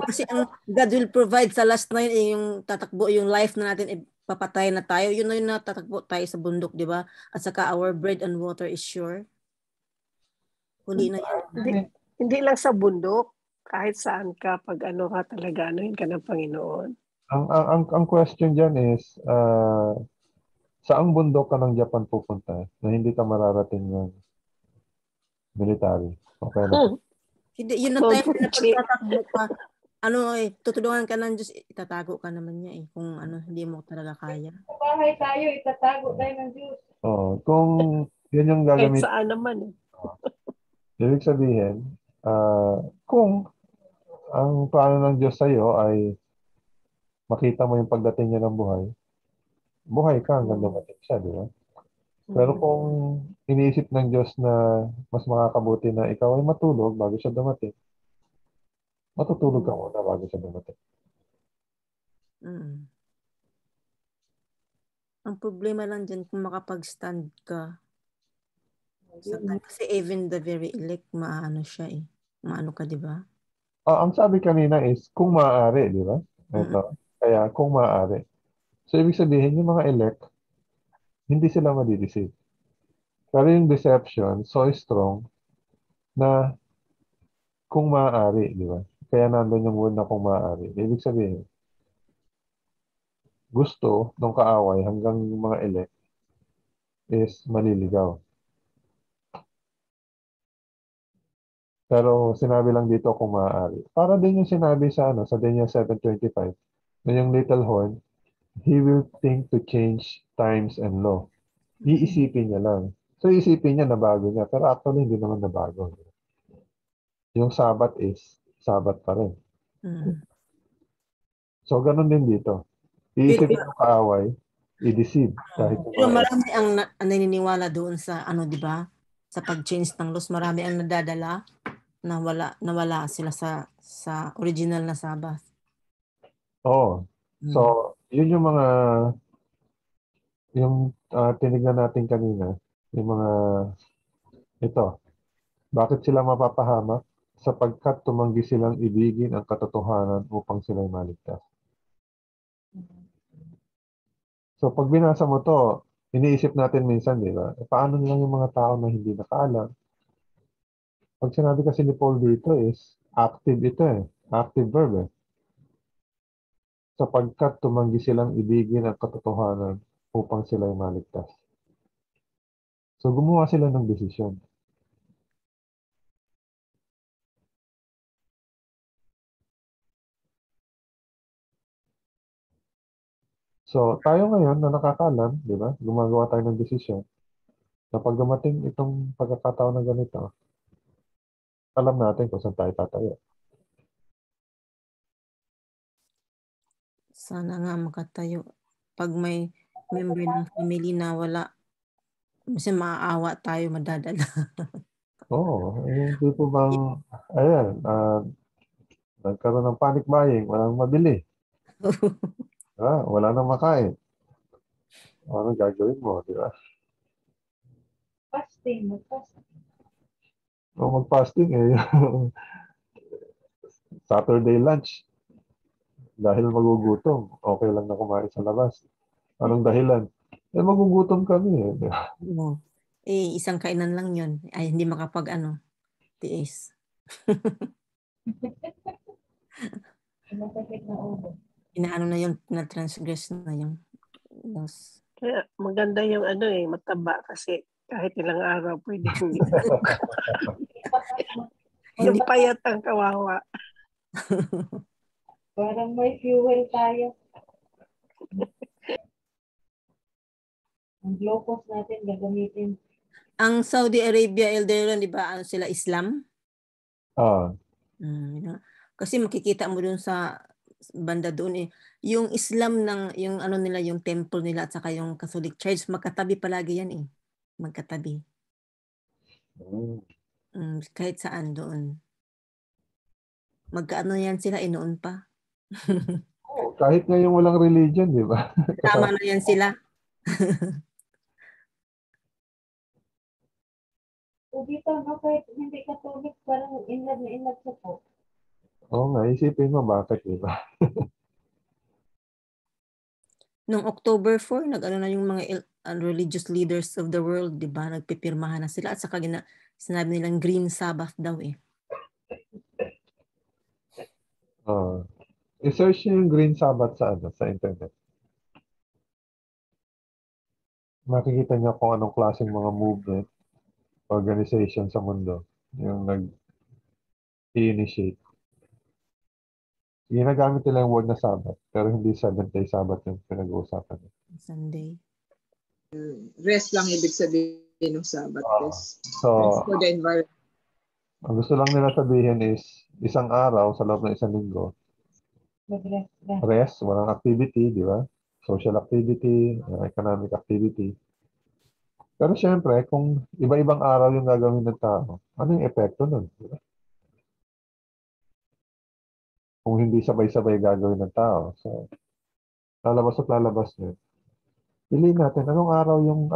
Kasi ang God will provide sa last na yun, yung tatakbo, yung life na natin, papatay na tayo, yun na yun na tatakbo tayo sa bundok, di ba? At saka our bread and water is sure. Huli na yun. Hindi lang sa bundok, kahit saan ka, pag ka talaga, anuhin ka ng Panginoon. Ang question dyan is, saang bundok ka ng Japan pupunta na hindi ka mararating ng military? Okay na. Hindi, yun ang time na pagtatakbo ka, tutulungan ka ng Diyos, itatago ka naman niya kung hindi mo talaga kaya. Sa bahay tayo, itatago tayo ng Diyos. Kung yun yung gagamit. Kahit saan naman. Ibig sabihin, kung ang plano ng Diyos sa'yo ay makita mo yung pagdating niya ng buhay ka hanggang dumating siya, di ba? Pero kung iniisip ng Diyos na mas makakabuti na ikaw ay matulog bago siya dumating, matutulog ka muna bago siya dumating. Ang problema lang dyan kung makapag-stand ka. Kasi even the very elect, maano siya maano ka, di ba? Ang sabi kanina is, kung maaari, di ba? Ito. Kaya, kung maaari. So, ibig sabihin, yung mga elect, hindi sila madideceive. Pero yung deception, so strong, na kung maaari, di ba? Kaya nandun yung word na kung maaari. Ibig sabihin, gusto ng kaaway hanggang yung mga elect is maliligaw. Pero sinabi lang dito kung maaari. Para din yung sinabi sa sa Daniel 7:25, na yung little horn, he will think to change times and law. Iisipin niya lang. So iisipin niya na bago niya, pero actually hindi naman na bago. Yung Sabbath is Sabbath pa rin. So ganun din dito. Iisipin ng kaaway, i-deceive. Pero marami ang naniniwala doon sa di ba? Sa pag-change ng laws, marami ang nadadala na wala sila sa original na Sabbath. Oo. So, yun yung mga tinignan natin kanina, yung mga ito. Bakit sila mapapahamak? Sapagkat tumanggi silang ibigin ang katotohanan upang sila'y maligtas. So, pag binasa mo to, iniisip natin minsan, di ba? Paano lang yung mga tao na hindi nakaalam? Pag sinabi kasi ni Paul dito is, active ito active verb Sapagkat tumanggi silang ibigin ang katotohanan upang sila'y maligtas. So, gumawa sila ng desisyon. So, tayo ngayon na nakakalam, di ba? Gumagawa tayo ng desisyon. Na pag dumating itong pagkakataon na ganito, alam natin kung saan tayo tatayo. Sana nga makatayo. Pag may member ng family na wala, kasi maaawa tayo, madadala. Oo. Yung tipo bang, ayan, nagkaroon ng panic buying, walang mabili. Wala nang makain. Ano gagawin mo, di ba? Fasting. Mag-fasting Saturday lunch. Dahil magugutom, okay lang na kumain sa labas. Anong dahilan? Magugutom kami isang kainan lang yun. Ay, hindi tiis. Masakit na ulo. Inaano na yun, na-transgress na yung loss. Kaya maganda yung mataba kasi kahit ilang araw pwede hindi. Yung payat ang kawawa. Parang may fuel tayo. Ang glucose natin gagamitin. Ang Saudi Arabia, Elder, di ba, sila Islam? Kasi makikita mo dun sa banda doon yung Islam yung nila, yung temple nila at saka yung Catholic Church, magkatabi palagi yan magkatabi. Kahit saan doon. Magkaano yan sila noon pa. Kahit ngayong walang religion, di ba? Tama na yan sila. O dito, kahit hindi Catholic, parang inlad na inlad sa po. Oo nga, isipin mo bakit, di ba? Noong October 4, na yung mga religious leaders of the world, di ba? Nagpipirmahan na sila at saka sinabi nilang Green Sabbath daw I-search niyo yung Green Sabbath sa internet. Makikita niyo kung anong klaseng mga movement, organization sa mundo yung nag-initiate. Ginagamit nila yung word na Sabbath, pero hindi 7-day Sabbath yung pinag-uusapan. Sunday. Rest lang ibig sabihin ng Sabbath. Rest for the environment. Ang gusto lang nila sabihin is, isang araw sa loob ng isang linggo, rest, walang activity, di ba? Social activity, economic activity. Pero syempre, kung iba-ibang araw yung gagawin ng tao, ano yung epekto nun? Di ba? Kung hindi sabay-sabay gagawin ng tao. So, lalabas nyo. Piliin natin, anong araw yung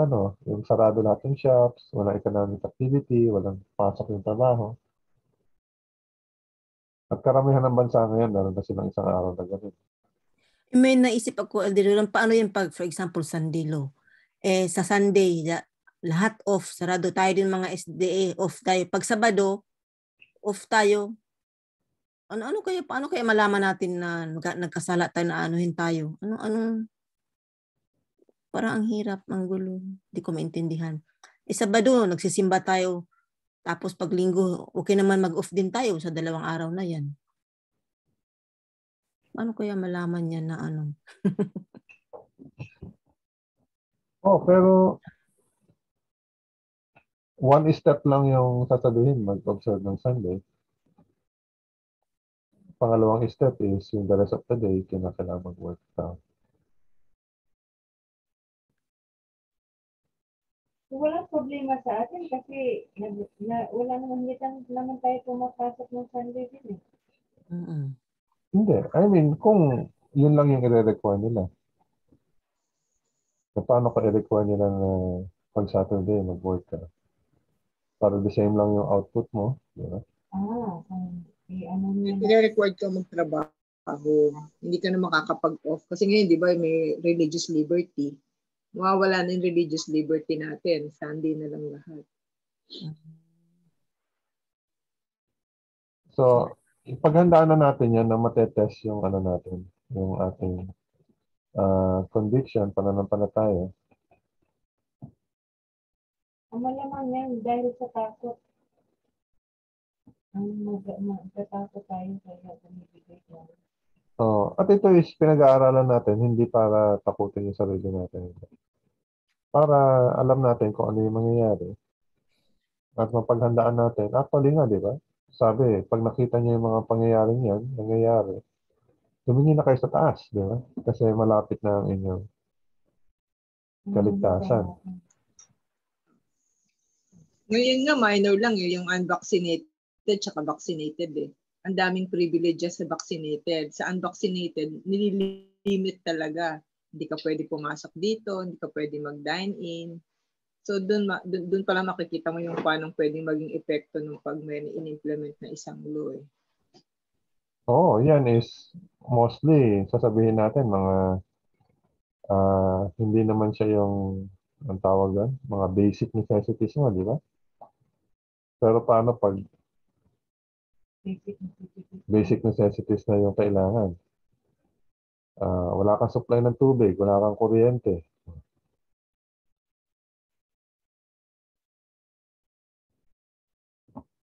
sarado lahat ng shops, walang economic activity, walang pasok yung trabaho. At karamihan ng bansa ngayon, meron na silang isang araw na ganun. May naisip ako, Alderolan, paano yung pag, for example, Sunday law? Sa Sunday, lahat off, sarado tayo din mga SDA, off tayo. Pag Sabado, off tayo. Paano kaya malaman natin na nagkasala tayo na anuhin tayo? Parang ang hirap, ang gulo. Hindi ko maintindihan. Sabado, nagsisimba tayo. Tapos pag linggo, okay naman mag-off din tayo sa 2 araw na yan. Paano kaya malaman niya na ano? Pero one step lang yung sasabihin, mag-observe ng Sunday. Pangalawang step is yung the rest of the day, kinakailangan mag-work ka. Walang problema sa atin kasi wala naman tayo pumapasok ng Sunday din eh. Hindi. I mean, kung yun lang yung i-require nila. Paano ka i-require nila na pag Saturday mag-work ka? Para the same lang yung output mo. Di ba? Required ka magtrabaho. Hindi ka na makakapag-off. Kasi ngayon, di ba, may religious liberty. Mawawala na yung religious liberty natin. Sunday na lang lahat. So, ipaghandaan na natin yan na matetest yung ano natin, yung ating conviction, pananampalataya. Ang malamang yan dahil sa takot. Magtatakot tayo kaya binibigay tayo. At ito is pinag-aaralan natin, hindi para takutin yung sarili natin. Para alam natin kung ano yung mangyayari. At mapaghandaan natin. Actually nga, di ba? Sabi, pag nakita niyo yung mga pangyayaring yan, nangyayari, tumingin na kayo sa taas, di ba? Kasi malapit na ang inyong kaligtasan. Ngayon nga, minor lang yung unvaccinated tsaka vaccinated eh. Ang daming privileges sa vaccinated. Sa unvaccinated, nililimit talaga. Hindi ka pwede pumasok dito, hindi ka pwede mag-dine-in. So doon pala makikita mo yung paano pwedeng maging epekto ng pag may in-implement na isang law eh. Yan is mostly, sasabihin natin, mga hindi naman siya yung ang tawag doon, mga basic necessities mo, di ba? Pero paano pag basic necessities na yung kailangan? Wala kang supply ng tubig, wala kang kuryente.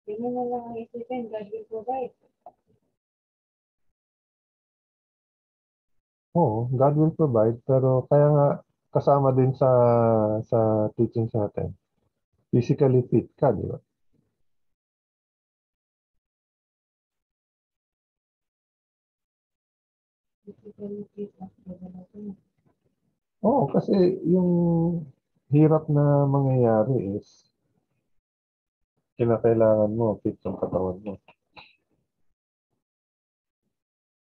Tingnan na lang ang isipin, God will provide. God will provide, pero kaya nga kasama din sa teachings natin. Physically fit ka, di ba? Kasi yung hirap na mangyayari is kinakailangan mo fit yung katawan mo.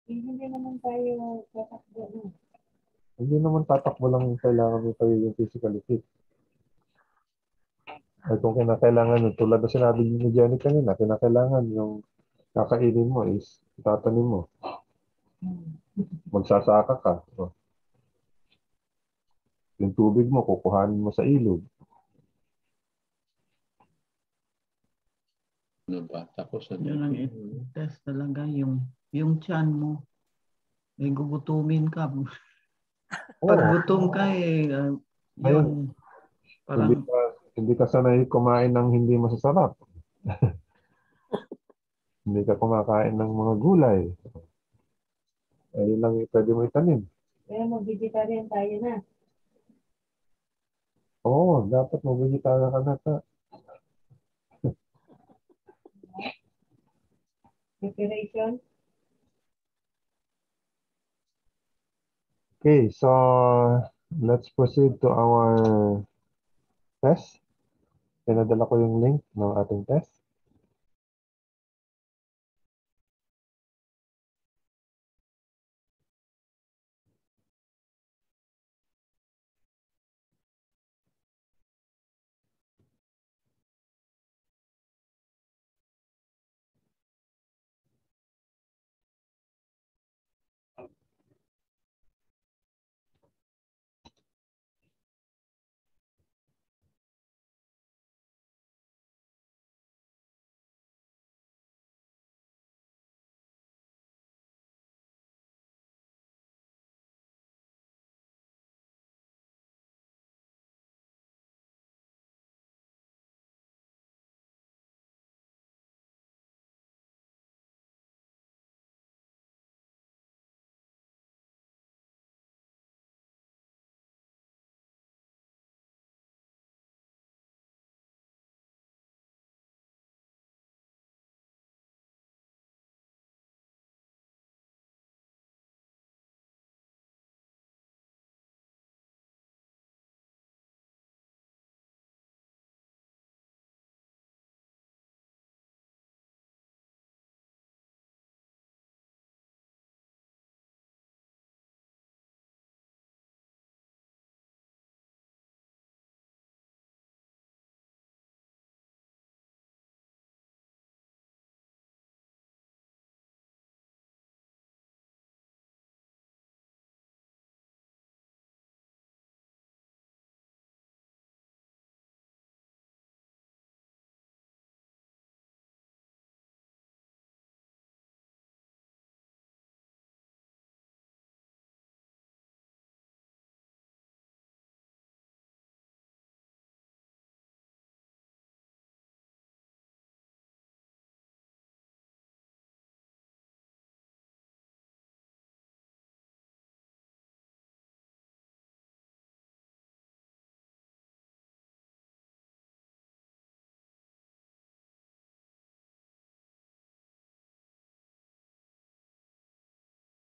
Hindi naman tayo tatakbo na. Hindi naman tatakbo lang yung kailangan mo tayo yung physically fit. Ay kung kinakailangan yung tulad na sinabi ni Jenny kanina, kinakailangan yung kakainin mo is tatanim mo. Magsasaka ka. Yung tubig mo, kukuhanin mo sa ilog. Yun ang test talaga, yung tiyan mo. May gugutumin ka. Pag gutom ka yun. Parang, hindi ka sanay kumain ng hindi masasarap. Hindi ka kumakain ng mga gulay. Yun lang yung pwede mo itanim. Kaya mag-vegetarian tayo na. Dapat mag-vegetarian ka na. Preparation. Okay, so let's proceed to our test. Pinadala ko yung link ng ating test.